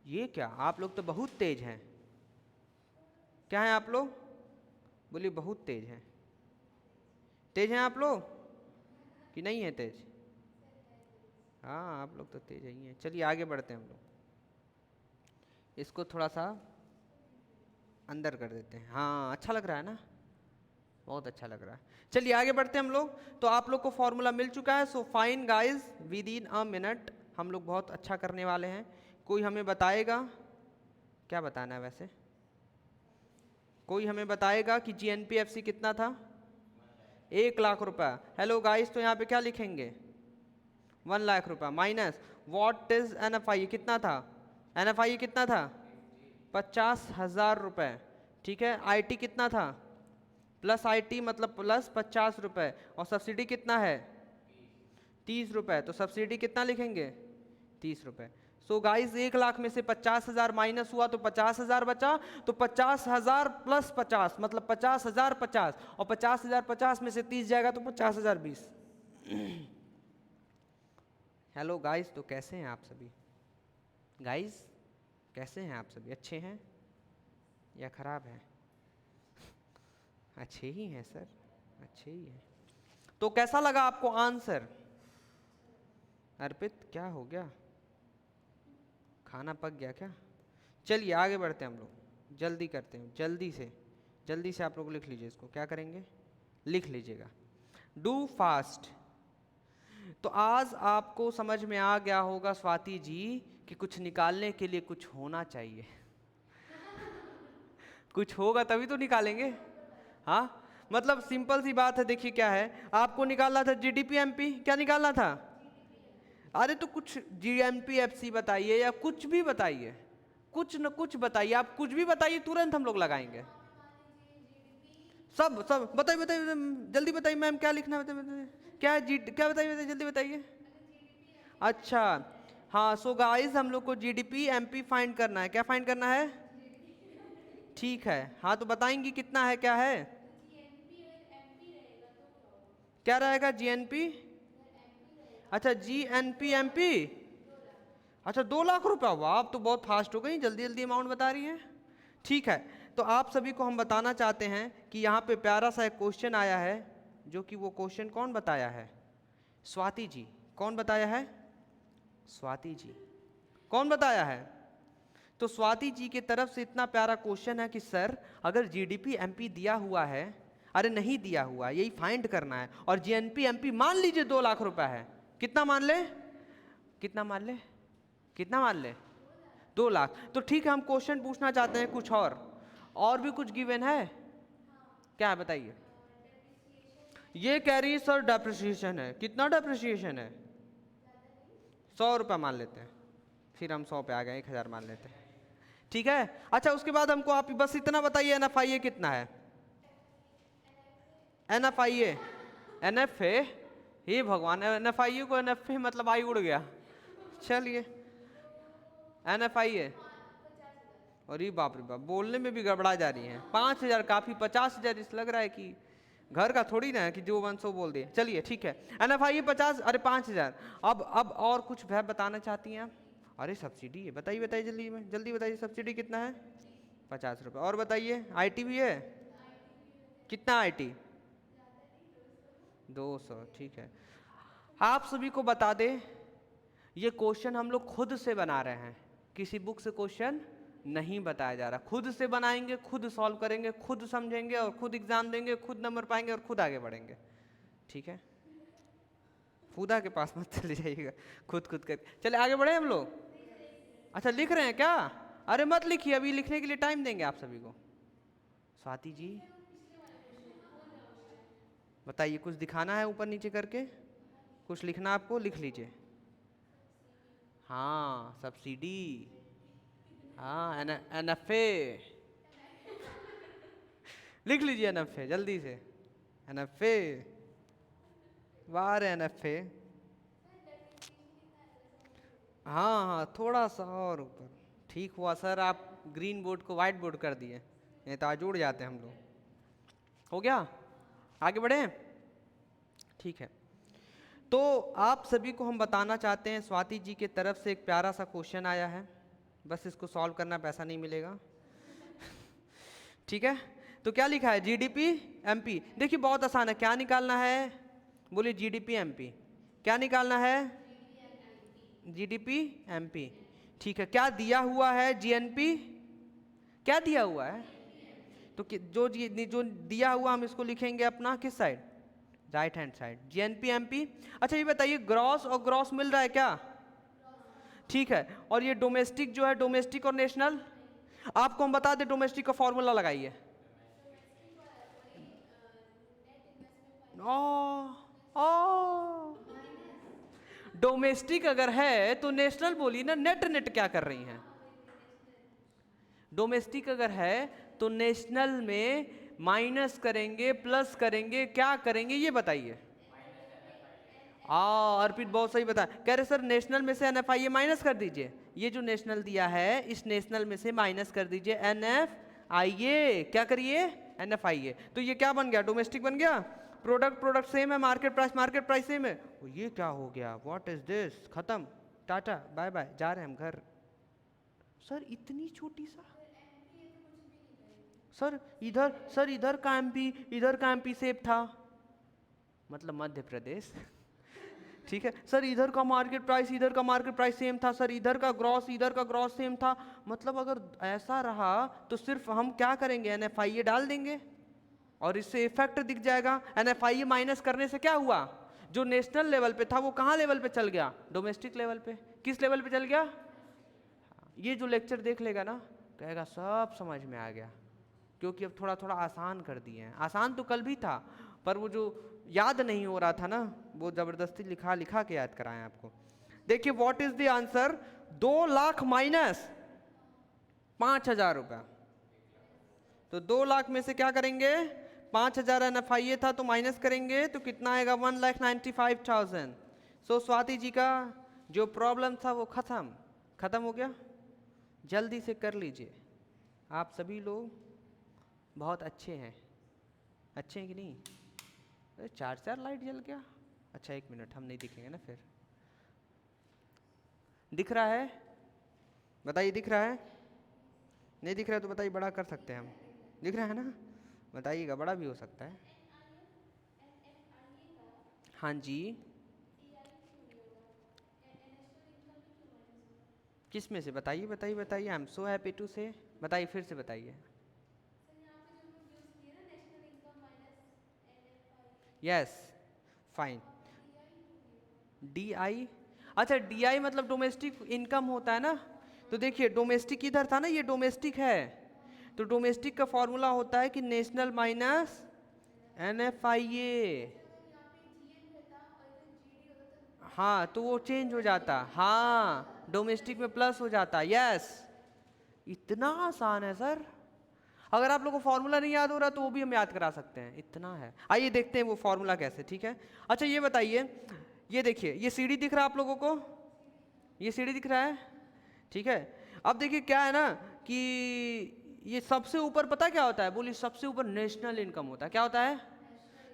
ये क्या, आप लोग तो बहुत तेज हैं। क्या है आप लोग, बोलिए बहुत तेज हैं। तेज हैं आप लोग कि नहीं है तेज? हाँ आप लोग तो तेज ही हैं। चलिए आगे बढ़ते हैं हम लोग, इसको थोड़ा सा अंदर कर देते हैं। हाँ अच्छा लग रहा है ना, बहुत अच्छा लग रहा है। चलिए आगे बढ़ते हैं हम लोग। तो आप लोग को फॉर्मूला मिल चुका है, so fine guys with in a minute हम लोग बहुत अच्छा करने वाले हैं। कोई हमें बताएगा, क्या बताना है वैसे, कोई हमें बताएगा कि जीएनपीएफसी कितना था, 1,00,000 रुपया। हेलो गाइस, तो यहाँ पे क्या लिखेंगे, 1,00,000 रुपया माइनस व्हाट इज एनएफआई, कितना था, एनएफआई कितना था, 50,000 रुपये। ठीक है, आईटी कितना था, प्लस आईटी मतलब प्लस 50 रुपये, और सब्सिडी कितना है 30 रुपये, तो सब्सिडी कितना लिखेंगे 30 रुपये। सो गाइस 1,00,000 में से 50,000 माइनस हुआ तो 50,000 बचा, तो 50,000 प्लस 50 मतलब 50,000 50, और 50,000 50 में से 30 जाएगा तो 50,000 20। हेलो गाइस, तो कैसे हैं आप सभी गाइस, कैसे हैं आप सभी, अच्छे हैं या खराब हैं? अच्छे ही हैं सर, अच्छे ही हैं। तो कैसा लगा आपको आंसर? अर्पित क्या हो गया, खाना पक गया क्या? चलिए आगे बढ़ते हैं हम लोग, जल्दी करते हैं, जल्दी से आप लोग लिख लीजिए इसको, क्या करेंगे लिख लीजिएगा, डू फास्ट। तो आज आपको समझ में आ गया होगा स्वाति जी कि कुछ निकालने के लिए कुछ होना चाहिए। कुछ होगा तभी तो निकालेंगे। हाँ मतलब सिंपल सी बात है, देखिए क्या है, आपको निकालना था जीडीपी एमपी, क्या निकालना था, अरे तो कुछ जीएनपीएफसी बताइए या कुछ भी बताइए, कुछ न कुछ बताइए, आप कुछ भी बताइए तुरंत हम लोग लगाएंगे। सब बताइए जल्दी बताइए मैम, क्या लिखना है बताइए, क्या है क्या बताइए जल्दी बताइए। अच्छा हाँ, सो गाइस हम लोग को जीडीपी एमपी फाइंड करना है, क्या फाइंड करना है, ठीक है। हाँ तो बताएंगी कितना है, क्या है, क्या रहेगा जीएनपी, अच्छा GNP-MP, अच्छा 2 लाख रुपया, वाह आप तो बहुत फास्ट हो गई, जल्दी जल्दी अमाउंट बता रही हैं। ठीक है, तो आप सभी को हम बताना चाहते हैं कि यहाँ पे प्यारा सा एक क्वेश्चन आया है, जो कि वो क्वेश्चन कौन बताया है? स्वाति जी। कौन बताया है? स्वाति जी। कौन बताया है? तो स्वाति जी की तरफ से इतना प्यारा क्वेश्चन है कि सर अगर GDP-MP दिया हुआ है, अरे नहीं दिया हुआ, यही फाइंड करना है, और GNP-MP मान लीजिए 2 लाख रुपया है, कितना मान ले? कितना मान ले? कितना मान ले? 2 लाख। तो ठीक है, हम क्वेश्चन पूछना चाहते हैं कुछ और भी कुछ गिवन है क्या है बताइए? ये कह रही सर डेप्रिसिएशन है, कितना डेप्रिसिएशन है? 100 रुपया मान लेते हैं, फिर हम 100 पे आ गए, 1000 मान लेते हैं, ठीक है। अच्छा उसके बाद हमको आप बस इतना बताइए NFIA कितना है? NFIA, NFA, हे भगवान, NFIA को NFA मतलब आई उड़ गया। चलिए NFIA, अरे बाप रे बाप, बोलने में भी गड़बड़ा जा रही है। 5000 काफी, 50,000 इस लग रहा है कि घर का थोड़ी ना है कि जो मन सो बोल दे। चलिए ठीक है, NFIA 50, अरे 5000। अब और कुछ भय बताना चाहती हैं आप? अरे सब्सिडी है, बताइए बताइए जल्दी में, जल्दी बताइए, सब्सिडी कितना है? 50 रुपये। और बताइए IT भी है? कितना IT? 200, ठीक है। आप सभी को बता दें, ये क्वेश्चन हम लोग खुद से बना रहे हैं, किसी बुक से क्वेश्चन नहीं बताया जा रहा, खुद से बनाएंगे, खुद सॉल्व करेंगे, खुद समझेंगे और खुद एग्जाम देंगे, खुद नंबर पाएंगे और खुद आगे बढ़ेंगे, ठीक है। खुदा के पास मत चले जाइएगा, खुद कर चले आगे बढ़े हम लोग। अच्छा लिख रहे हैं क्या? अरे मत लिखिए, अभी लिखने के लिए टाइम देंगे आप सभी को। स्वाति जी बताइए, कुछ दिखाना है ऊपर नीचे करके, कुछ लिखना आपको, लिख लीजिए। हाँ सब्सिडी, हाँ NFA, लिख लीजिए NFA जल्दी से, NFA, वाह NFA, हाँ हाँ थोड़ा सा और ऊपर, ठीक हुआ सर, आप ग्रीन बोर्ड को वाइट बोर्ड कर दिए, नहीं तो आज उड़ जाते हम लोग। हो गया, आगे बढ़े, ठीक है। तो आप सभी को हम बताना चाहते हैं, स्वाति जी की तरफ से एक प्यारा सा क्वेश्चन आया है, बस इसको सॉल्व करना, पैसा नहीं मिलेगा ठीक है। तो क्या लिखा है? GDP-MP, देखिए बहुत आसान है, क्या निकालना है? बोलिए GDP-MP, क्या निकालना है? GDP-MP, ठीक है। क्या दिया हुआ है? GNP, क्या दिया हुआ है? तो जो दिया हुआ हम इसको लिखेंगे अपना किस side? Right hand side, GNP-MP। अच्छा ये बताइए, ग्रॉस और ग्रॉस मिल रहा है क्या? ठीक है। और ये डोमेस्टिक जो है, डोमेस्टिक और नेशनल, आपको हम बता दें डोमेस्टिक का फॉर्मूला लगाइए। डोमेस्टिक अगर है तो नेशनल बोलिए ना, नेट क्या कर रही हैं? डोमेस्टिक अगर है तो नेशनल में माइनस करेंगे, प्लस करेंगे, क्या करेंगे ये बताइए। अर्पित बहुत सही बताया, कह रहे सर नेशनल में से NFIA माइनस कर दीजिए, ये जो नेशनल दिया है इस नेशनल में से माइनस कर दीजिए NFIA, क्या करिए? NFIA। तो ये क्या बन गया? डोमेस्टिक बन गया। प्रोडक्ट सेम है, मार्केट प्राइस सेम है, ये क्या हो गया? What is this? खत्म, टाटा बाय बाय, जा रहे हैं हम घर। सर इतनी छोटी सा, सर इधर का MP सेफ था, मतलब मध्य प्रदेश ठीक है सर, इधर का मार्केट प्राइस सेम था सर, इधर का ग्रॉस सेम था, मतलब अगर ऐसा रहा तो सिर्फ हम क्या करेंगे? NFIA डाल देंगे और इससे इफेक्ट दिख जाएगा। NFIA माइनस करने से क्या हुआ? जो नेशनल लेवल पे था वो कहाँ लेवल पे चल गया? डोमेस्टिक लेवल पे। किस लेवल पे चल गया? ये जो लेक्चर देख लेगा ना, कहेगा सब समझ में आ गया, क्योंकि अब थोड़ा थोड़ा आसान कर दिए हैं। आसान तो कल भी था, पर वो जो याद नहीं हो रहा था ना, वो जबरदस्ती लिखा के याद कराएं आपको। देखिए what is the answer? 2 lakh minus 5000 रुपया, तो 2 लाख में से क्या करेंगे? 5000 NFIA था तो माइनस करेंगे तो कितना आएगा? 1,95,000। सो स्वाति जी का जो प्रॉब्लम था वो खत्म हो गया। जल्दी से कर लीजिए, आप सभी लोग बहुत अच्छे हैं कि नहीं? अरे 4 लाइट जल गया। अच्छा 1 मिनट, हम नहीं दिखेंगे ना फिर। दिख रहा है? बताइए दिख रहा है? नहीं दिख रहा है तो बताइए, बड़ा कर सकते हैं हम। दिख रहा है ना? बताइएगा, बड़ा भी हो सकता है। हाँ जी। किस में से? बताइए बताइए बताइए, I am so happy to say. बताइए, फिर से बताइए। Yes, fine. डी आई, अच्छा डी आई मतलब डोमेस्टिक इनकम होता है ना। तो देखिए डोमेस्टिक इधर था ना, ये डोमेस्टिक है, तो डोमेस्टिक का फॉर्मूला होता है कि national minus N F I A. हाँ तो वो चेंज हो जाता, हाँ डोमेस्टिक में प्लस हो जाता। यस, इतना आसान है सर। अगर आप लोगों को फॉर्मूला नहीं याद हो रहा तो वो भी हम याद करा सकते हैं, इतना है। आइए देखते हैं वो फॉर्मूला कैसे, ठीक है। अच्छा ये बताइए, ये देखिए ये सीढ़ी दिख रहा है आप लोगों को? ये सीढ़ी दिख रहा है, ठीक है। अब देखिए क्या है ना कि ये सबसे ऊपर पता क्या होता है? बोलिए, सबसे ऊपर नेशनल इनकम होता है। क्या होता है?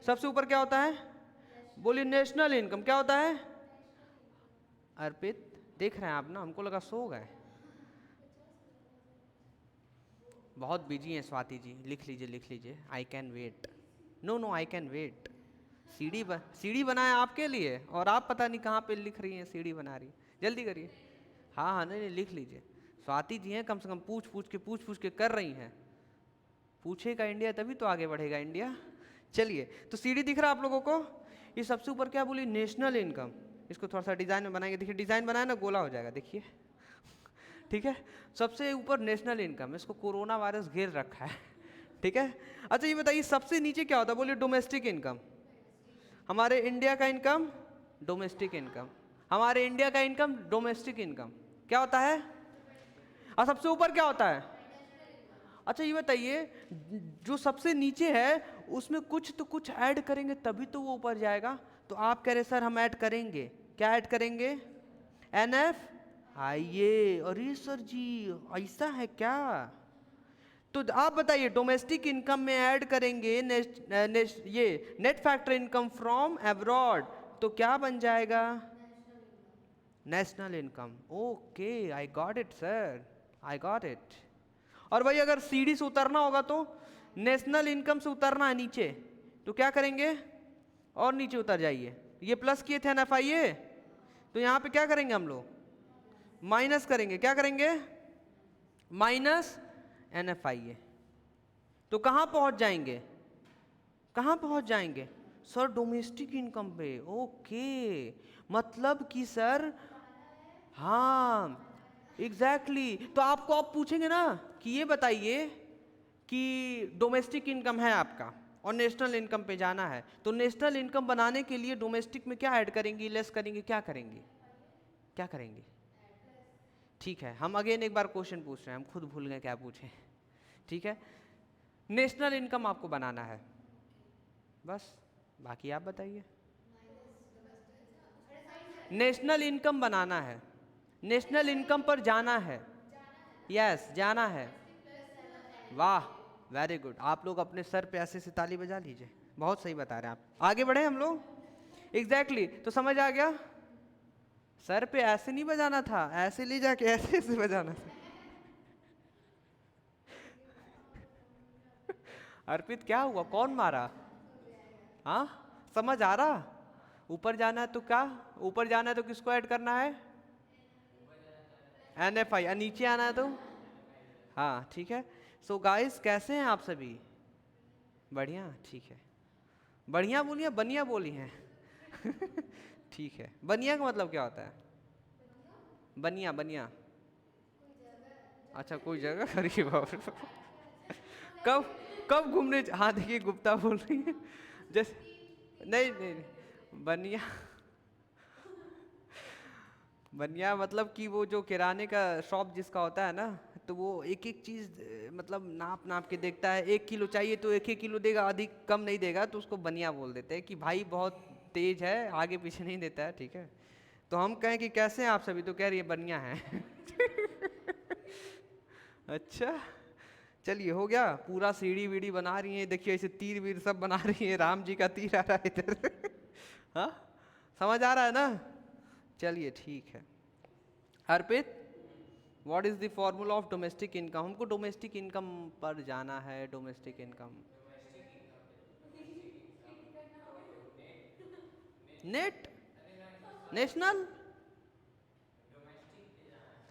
सबसे ऊपर क्या होता है? बोलिए, नेशनल इनकम। क्या होता है? अर्पित देख रहे हैं आप ना, हमको लगा सो गए। बहुत बिजी हैं स्वाति जी, लिख लीजिए लिख लीजिए, I can wait. No no, I can wait. सीढ़ी बनाया आपके लिए और आप पता नहीं कहाँ पे लिख रही हैं सीढ़ी बना रही। जल्दी करिए। हाँ हाँ, नहीं नहीं लिख लीजिए। स्वाति जी हैं, कम से कम पूछ पूछ के कर रही हैं। पूछेगा इंडिया तभी तो आगे बढ़ेगा इंडिया। चलिए, तो सीढ़ी दिख रहा है आप लोगों को? ये सबसे ऊपर क्या बोली? National income. इसको थोड़ा सा डिजाइन में बनाएंगे, देखिए डिजाइन बनाया ना, गोला हो जाएगा, देखिए ठीक है। सबसे ऊपर नेशनल इनकम, इसको कोरोना वायरस घेर रखा है ठीक है। अच्छा ये बताइए सबसे नीचे क्या होता है? बोलिए, डोमेस्टिक इनकम। हमारे इंडिया का इनकम डोमेस्टिक इनकम, हमारे इंडिया का इनकम डोमेस्टिक इनकम। क्या होता है? और सबसे ऊपर क्या होता है? अच्छा ये बताइए, जो सबसे नीचे है उसमें कुछ तो कुछ ऐड करेंगे तभी तो वो ऊपर जाएगा। तो आप कह रहे सर हम ऐड करेंगे, क्या ऐड करेंगे? एन एफ आई ए। अरे सर जी ऐसा है क्या? तो आप बताइए, डोमेस्टिक इनकम में ऐड करेंगे ये net factor income from abroad, तो क्या बन जाएगा? National income. Okay, I got it sir, I got it. और भाई अगर सीढ़ी से उतरना होगा तो नेशनल इनकम से उतरना है नीचे, तो क्या करेंगे? और नीचे उतर जाइए। ये प्लस किए थे NFIA, तो यहाँ पे क्या करेंगे हम लोग? माइनस करेंगे। क्या करेंगे? Minus NFIA। तो कहाँ पहुँच जाएंगे? कहाँ पहुँच जाएंगे सर? डोमेस्टिक इनकम पे। ओके, मतलब कि सर, हाँ एग्जैक्टली तो आपको आप पूछेंगे ना कि ये बताइए कि डोमेस्टिक इनकम है आपका और नेशनल इनकम पे जाना है, तो नेशनल इनकम बनाने के लिए डोमेस्टिक में क्या ऐड करेंगी, लेस करेंगे, क्या करेंगे? क्या करेंगे? ठीक है, हम अगेन एक बार क्वेश्चन पूछ रहे हैं, हम खुद भूल गए क्या पूछे। ठीक है, नेशनल इनकम आपको बनाना है बस, बाकी आप बताइए। नेशनल इनकम बनाना है, नेशनल इनकम पर जाना है। यस जाना है। वाह, वेरी गुड। आप लोग अपने सर पे ऐसे से ताली बजा लीजिए, बहुत सही बता रहे हैं आप। आगे बढ़े हम लोग। एग्जैक्टली तो समझ आ गया। सर पे ऐसे नहीं बजाना था, ऐसे ले जाके ऐसे ऐसे बजाना था अर्पित क्या हुआ, कौन मारा? हाँ समझ आ रहा। ऊपर जाना है तो क्या? ऊपर जाना है तो किसको ऐड करना है? NFI। नीचे आना है तो हाँ ठीक है। सो गाइस कैसे हैं आप सभी? बढ़िया, ठीक है। बढ़िया बोली है, बनिया बोली हैं ठीक है, बनिया का मतलब क्या होता है? बनिया बनिया, अच्छा कोई जगह अरे बाप रे कब कब घूमने हाँ देखिए गुप्ता बोल रही है जैसे, नहीं नहीं नहीं बनिया बनिया मतलब कि वो जो किराने का शॉप जिसका होता है ना, तो वो एक एक चीज़ मतलब नाप नाप के देखता है। 1 किलो चाहिए तो 1 1 किलो देगा, अधिक कम नहीं देगा, तो उसको बनिया बोल देते हैं कि भाई बहुत तेज है, आगे पीछे नहीं देता है। ठीक है, तो हम कहें कि कैसे हैं आप सभी, तो कह रही है बनिया है अच्छा चलिए, हो गया पूरा। सीढ़ी वीढ़ी बना रही है, देखिए ऐसे तीर वीर सब बना रही है, राम जी का तीर आ रहा है इधर हाँ समझ आ रहा है ना? चलिए ठीक है। Arpit, what is the formula of domestic income? हमको डोमेस्टिक इनकम पर जाना है। डोमेस्टिक इनकम, नेट, नेशनल,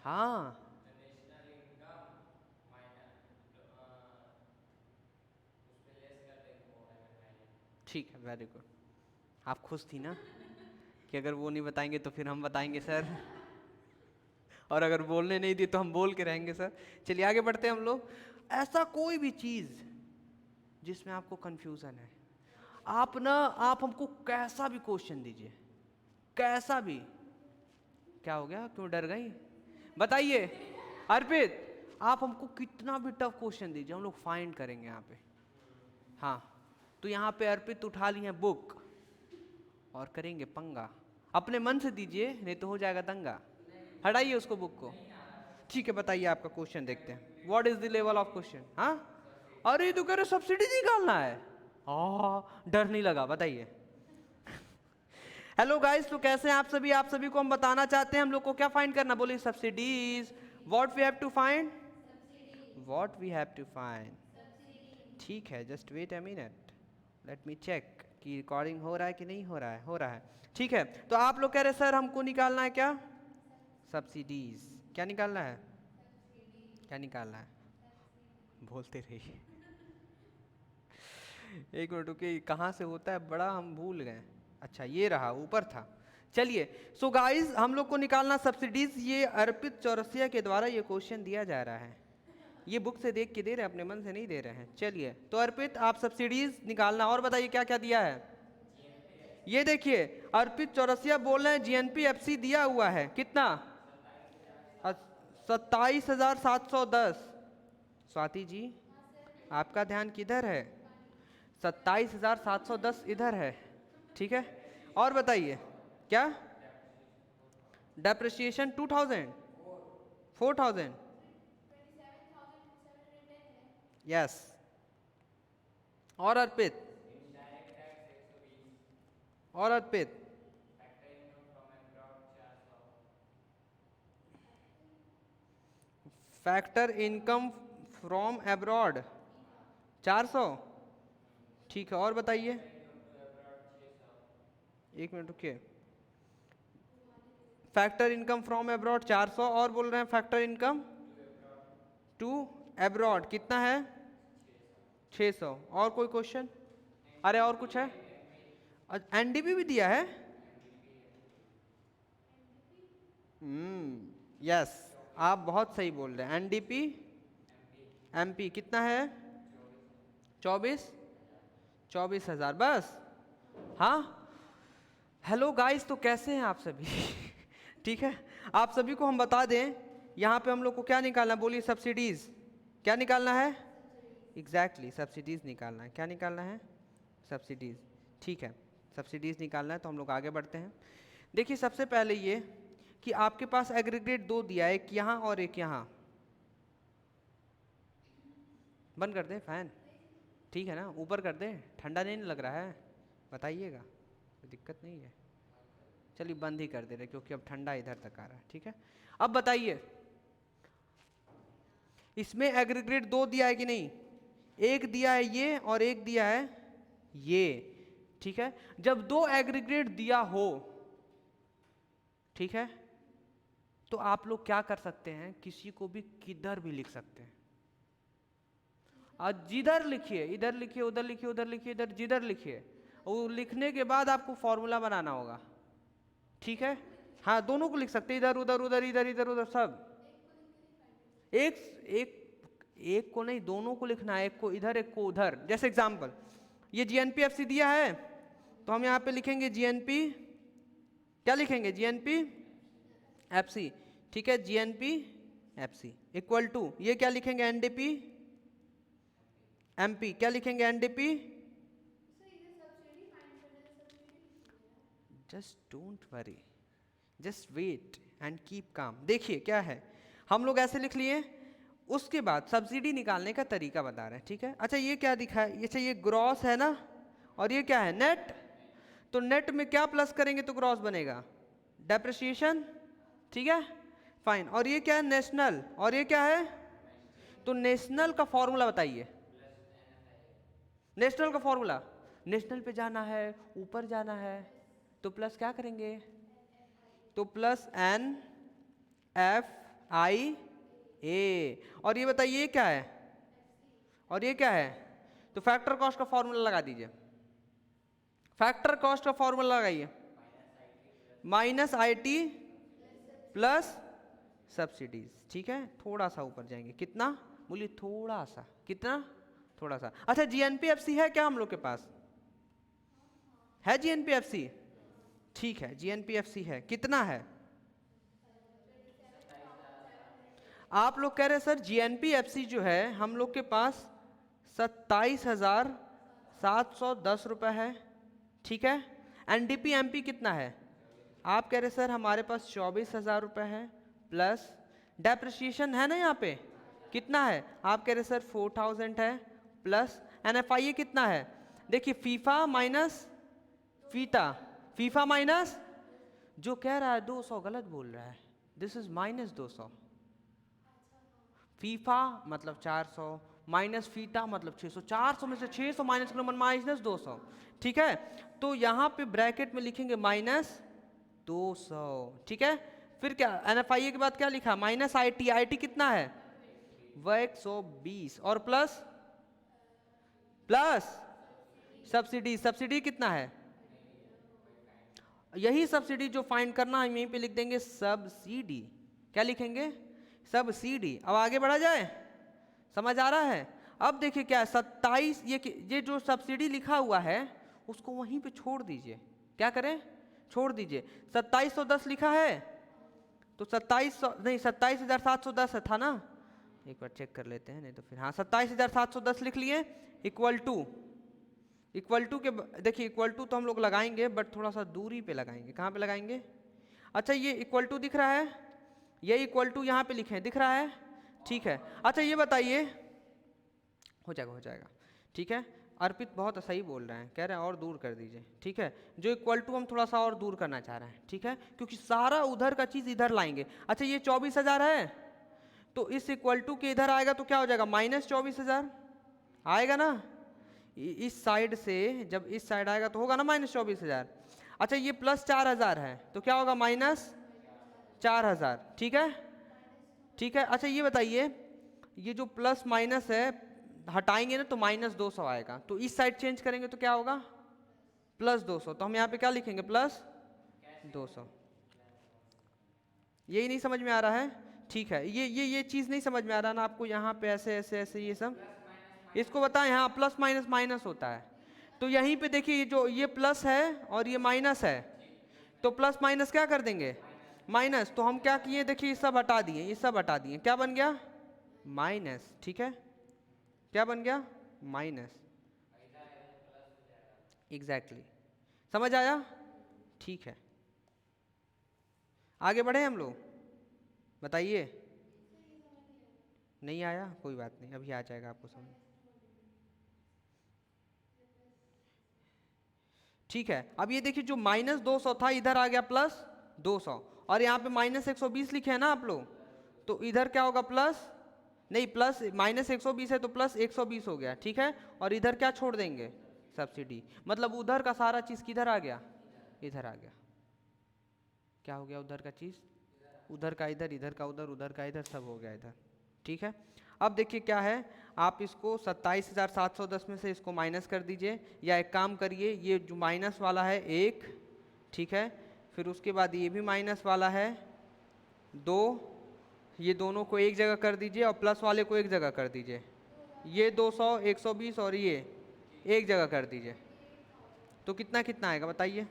हाँ ठीक है, वेरी गुड। आप खुश थी ना कि अगर वो नहीं बताएंगे तो फिर हम बताएंगे सर, और अगर बोलने नहीं दी तो हम बोल के रहेंगे सर। चलिए आगे बढ़ते हैं हम लोग। ऐसा कोई भी चीज़ जिसमें आपको कंफ्यूजन है, आप हमको कैसा भी क्वेश्चन दीजिए, कैसा भी। क्या हो गया, क्यों डर गई? बताइए अर्पित, आप हमको कितना भी टफ क्वेश्चन दीजिए, हम लोग फाइंड करेंगे यहाँ पे। हाँ, तो यहाँ पे अर्पित उठा ली है बुक और करेंगे पंगा। अपने मन से दीजिए, नहीं तो हो जाएगा दंगा। हटाइए उसको, बुक को। ठीक है, बताइए आपका क्वेश्चन देखते हैं। What is the level of question? हाँ, अरे तो कह रहे सब्सिडी निकालना है। डर नहीं लगा, बताइए। हेलो गाइस, तो कैसे हैं आप सभी? आप सभी को हम बताना चाहते हैं हम लोग को क्या फाइंड करना, बोलिए subsidies. What we have to find, what we have to find. ठीक है, just wait a minute, let me check कि रिकॉर्डिंग हो रहा है कि नहीं हो रहा है। हो रहा है, ठीक है। तो आप लोग कह रहे सर हमको निकालना है क्या? सब्सिडीज। क्या निकालना है? क्या निकालना है? बोलते रहिए। एक मिनट रुकिए, कहाँ से होता है बड़ा, हम भूल गए। अच्छा ये रहा, ऊपर था। चलिए, सो गाइस हम लोग को निकालना सब्सिडीज। ये अर्पित चौरसिया के द्वारा ये क्वेश्चन दिया जा रहा है। ये बुक से देख के दे रहे हैं, अपने मन से नहीं दे रहे हैं। चलिए, तो अर्पित आप सब्सिडीज निकालना, और बताइए क्या क्या दिया है। ये देखिए, अर्पित चौरसिया बोल रहे हैं जीएनपीएफसी दिया हुआ है। कितना? 27,710। स्वाति जी आपका ध्यान किधर है? 27,710 इधर है, ठीक है। और बताइए क्या? Depreciation 2000, 4000, yes. और अर्पित, और अर्पित, फैक्टर इनकम फ्रॉम एब्रॉड 400, ठीक है। और बताइए, एक मिनट रुकिए। फैक्टर इनकम फ्रॉम एब्रॉड 400, और बोल रहे हैं फैक्टर इनकम टू एब्रॉड कितना है? 600। और कोई क्वेश्चन? अरे और कुछ है? एनडीपी भी दिया है। यस, आप बहुत सही बोल रहे हैं। एनडीपी एमपी कितना है? 24,000 बस। हाँ, हेलो गाइस, तो कैसे हैं आप सभी? ठीक है, आप सभी को हम बता दें, यहाँ पे हम लोग को क्या निकालना, बोलिए सब्सिडीज। क्या निकालना है? एग्जैक्टली, सब्सिडीज निकालना है। क्या निकालना है? सब्सिडीज, ठीक है। सब्सिडीज निकालना है, तो हम लोग आगे बढ़ते हैं। देखिए, सबसे पहले ये कि आपके पास एग्रीगेट 2 दिया है, एक यहाँ और एक यहाँ। बंद कर दें फैन? ठीक है ना, ऊपर कर दें? ठंडा नहीं लग रहा है? बताइएगा, कोई दिक्कत नहीं है। चलिए बंद ही कर दे रहे, क्योंकि अब ठंडा इधर तक आ रहा है, ठीक है। अब बताइए, इसमें एग्रीगेट 2 दिया है कि नहीं? एक दिया है ये और एक दिया है ये, ठीक है। जब 2 एग्रीगेट दिया हो, ठीक है, तो आप लोग क्या कर सकते हैं, किसी को भी किधर भी लिख सकते हैं। आज जिधर लिखिए, इधर लिखिए, उधर लिखिए, उधर लिखिए, इधर जिधर लिखिए, और लिखने के बाद आपको फॉर्मूला बनाना होगा, ठीक है। हाँ, दोनों को लिख सकते हैं, इधर उधर, उधर इधर, इधर उधर, सब। एक एक एक को नहीं, दोनों को लिखना है, एक को इधर एक को उधर। जैसे एग्जांपल, ये जीएनपीएफसी दिया है, तो हम यहाँ पे लिखेंगे जीएनपी, क्या लिखेंगे? जीएनपी एफसी, ठीक है। जीएनपी एफसी इक्वल टू, ये क्या लिखेंगे? एनडीपी एमपी, क्या लिखेंगे? NDP. Just don't worry, just wait and keep calm. देखिए क्या है, हम लोग ऐसे लिख लिए, उसके बाद सब्सिडी निकालने का तरीका बता रहे हैं, ठीक है। अच्छा ये क्या दिखा है? अच्छा ये ग्रॉस है ना, और ये क्या है? नेट। तो नेट में क्या प्लस करेंगे तो ग्रॉस बनेगा? डेप्रिसिएशन, ठीक है। फाइन। और ये क्या है? नेशनल। और ये क्या है? तो नेशनल का फॉर्मूला बताइए। नेशनल का फॉर्मूला, नेशनल पे जाना है, ऊपर जाना है, तो प्लस क्या करेंगे? तो प्लस एन एफ आई ए। और ये बताइए क्या है? और ये क्या है? तो फैक्टर कॉस्ट का फॉर्मूला लगा दीजिए। फैक्टर कॉस्ट का फॉर्मूला लगाइए, minus I T plus subsidies. ठीक है, थोड़ा सा ऊपर जाएंगे, कितना बोलिए? थोड़ा सा। कितना? थोड़ा सा। अच्छा, जीएनपीएफसी है क्या हम लोग के पास? है जीएनपीएफसी? ठीक है, जीएनपीएफसी है। कितना है? आप लोग कह रहे हैं सर जीएनपीएफसी जो है हम लोग के पास 27,710 रुपये है। ठीक है। एनडीपीएमपी कितना है? आप कह रहे सर हमारे पास 24,000 रुपये है, प्लस डेप्रिसिएशन है ना यहाँ पे, कितना है? आप कह रहे सर 4,000 है, प्लस एनएफआईए कितना है? देखिए FIFA minus FITA, FIFA minus, जो कह रहा है 200 गलत बोल रहा है, दिस इज माइनस 200। फीफा मतलब 400 माइनस फीटा मतलब 600, 400 में से 600 माइनस करो, माइनस 200। ठीक है, तो यहाँ पे ब्रैकेट में लिखेंगे माइनस 200। ठीक है, फिर क्या एनएफआईए के बाद क्या लिखा? माइनस आईटी, आईटी कितना है? वह 120, और प्लस प्लस सब्सिडी, सब्सिडी कितना है? यही सब्सिडी जो फाइंड करना है यहीं पे लिख देंगे सब्सिडी। क्या लिखेंगे? सब्सिडी। अब आगे बढ़ा जाए, समझ आ रहा है? अब देखिए क्या है, 27, ये जो सब्सिडी लिखा हुआ है उसको वहीं पे छोड़ दीजिए। क्या करें? छोड़ दीजिए। 2710 लिखा है, तो 2700 नहीं 27,710 था ना, एक बार चेक कर लेते हैं, नहीं तो फिर हाँ 27,710 लिख लिए। इक्वल टू के देखिए, इक्वल टू तो हम लोग लगाएंगे बट थोड़ा सा दूरी पे लगाएंगे। कहाँ पे लगाएंगे? अच्छा, ये इक्वल टू दिख रहा है, ये इक्वल टू यहाँ पे लिखे हैं, दिख रहा है? ठीक है। अच्छा ये बताइए, हो जाएगा हो जाएगा। ठीक है, अर्पित बहुत सही बोल रहे हैं, कह रहे हैं और दूर कर दीजिए। ठीक है, जो इक्वल टू हम थोड़ा सा और दूर करना चाह रहे हैं। ठीक है, क्योंकि सारा उधर का चीज़ इधर लाएंगे। अच्छा ये 24,000 है, तो इस इक्वल टू के इधर आएगा तो क्या हो जाएगा? माइनस 24,000 आएगा ना। इस साइड से जब इस साइड आएगा तो होगा ना माइनस 24,000। अच्छा ये प्लस 4,000 है, तो क्या होगा? माइनस 4,000। ठीक है, ठीक है। अच्छा ये बताइए, ये जो प्लस माइनस है हटाएंगे ना तो माइनस 200 आएगा, तो इस साइड चेंज करेंगे तो क्या होगा? प्लस 200। तो हम यहाँ पे क्या लिखेंगे? प्लस 200। यही नहीं समझ में आ रहा है? ठीक है, ये चीज़ नहीं समझ में आ रहा ना आपको? यहाँ पे ऐसे ऐसे ऐसे ये सब इसको बताएं। हाँ, प्लस माइनस माइनस होता है। तो यहीं पे देखिए, जो ये प्लस है और ये माइनस है, तो प्लस माइनस क्या कर देंगे? माइनस। तो हम क्या किए? देखिए ये सब हटा दिए, ये सब हटा दिए, क्या बन गया? माइनस। ठीक है, क्या बन गया? माइनस। एग्जैक्टली, समझ आया? ठीक है, आगे बढ़े हम लोग, बताइए। नहीं आया? कोई बात नहीं, अभी आ जाएगा आपको समझ। ठीक है, अब ये देखिए जो माइनस 200 था इधर आ गया प्लस 200, और यहाँ पे माइनस 120 लिखे हैं ना आप लोग, तो इधर क्या होगा? प्लस नहीं, प्लस माइनस 120 है तो प्लस 120 हो गया। ठीक है, और इधर क्या छोड़ देंगे? सब्सिडी। मतलब उधर का सारा चीज़ किधर आ गया? इधर आ गया। क्या हो गया? उधर का चीज़ उधर का इधर, इधर का उधर, उधर का इधर, सब हो गया इधर। ठीक है, अब देखिए क्या है, आप इसको 27,710 में से इसको माइनस कर दीजिए, या एक काम करिए, ये जो माइनस वाला है 1, ठीक है, फिर उसके बाद ये भी माइनस वाला है 2, ये दोनों को एक जगह कर दीजिए और प्लस वाले को एक जगह कर दीजिए। ये 200, 120 और ये एक जगह कर दीजिए, तो कितना कितना आएगा बताइए?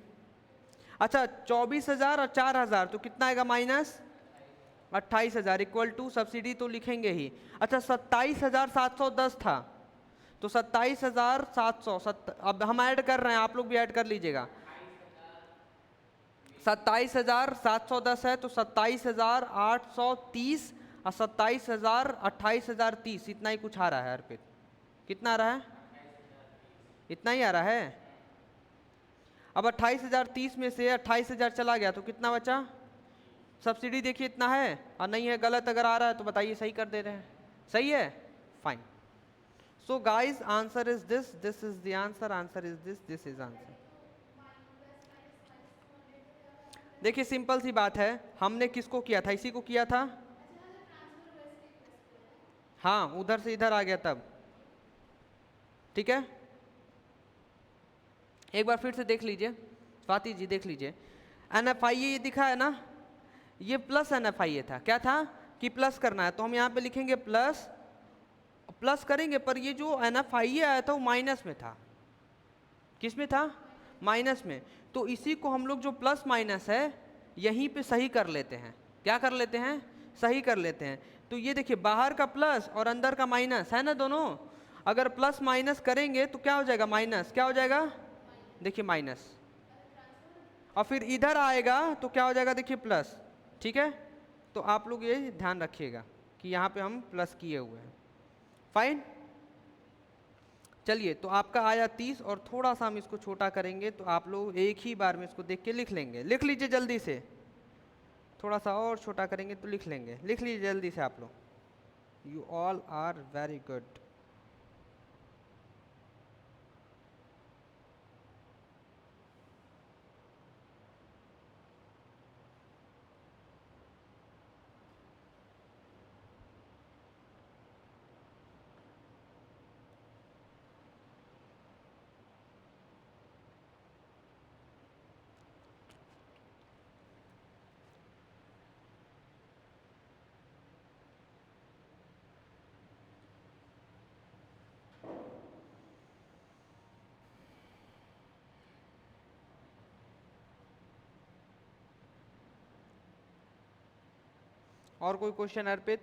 अच्छा 24,000 और 4,000, तो कितना आएगा? माइनस 28,000 इक्वल टू सब्सिडी तो लिखेंगे ही। अच्छा 27,710 था, तो 27,700 अब हम ऐड कर रहे हैं, आप लोग भी ऐड कर लीजिएगा। 27,710 है, तो 27,830 और 27,000 28,030, इतना ही कुछ आ रहा है अर्पित। कितना आ रहा है? इतना ही आ रहा है। अब 28,030 में से 28,000 चला गया तो कितना बचा? सब्सिडी देखिए इतना है, और नहीं है गलत अगर आ रहा है तो बताइए, सही कर दे रहे हैं। सही है, fine. So guys answer is this, this is the answer, answer is this, this is answer. देखिए सिंपल सी बात है, हमने किसको किया था, इसी को किया था। हाँ उधर से इधर आ गया तब, ठीक है। एक बार फिर से देख लीजिए स्वाति जी, देख लीजिए NFI ये दिखा है ना, ये प्लस NFI था, क्या था कि प्लस करना है, तो हम यहाँ पे लिखेंगे प्लस, प्लस करेंगे, पर ये जो NFI आया था वो माइनस में था। किस में था, माइनस में। तो इसी को हम लोग जो प्लस माइनस है यहीं पे सही कर लेते हैं, क्या कर लेते हैं, सही कर लेते हैं। तो ये देखिए बाहर का प्लस और अंदर का माइनस है ना दोनों, अगर प्लस माइनस करेंगे तो क्या हो जाएगा, माइनस, क्या हो जाएगा, देखिए माइनस, और फिर इधर आएगा तो क्या हो जाएगा, देखिए प्लस, ठीक है। तो आप लोग ये ध्यान रखिएगा कि यहाँ पे हम प्लस किए हुए हैं, फाइन। चलिए तो आपका आया 30, और थोड़ा सा हम इसको छोटा करेंगे तो आप लोग एक ही बार में इसको देख के लिख लेंगे, लिख लीजिए जल्दी से, थोड़ा सा और छोटा करेंगे तो लिख लेंगे, लिख लीजिए जल्दी से आप लोग, you all are very good. और कोई क्वेश्चन अर्पित?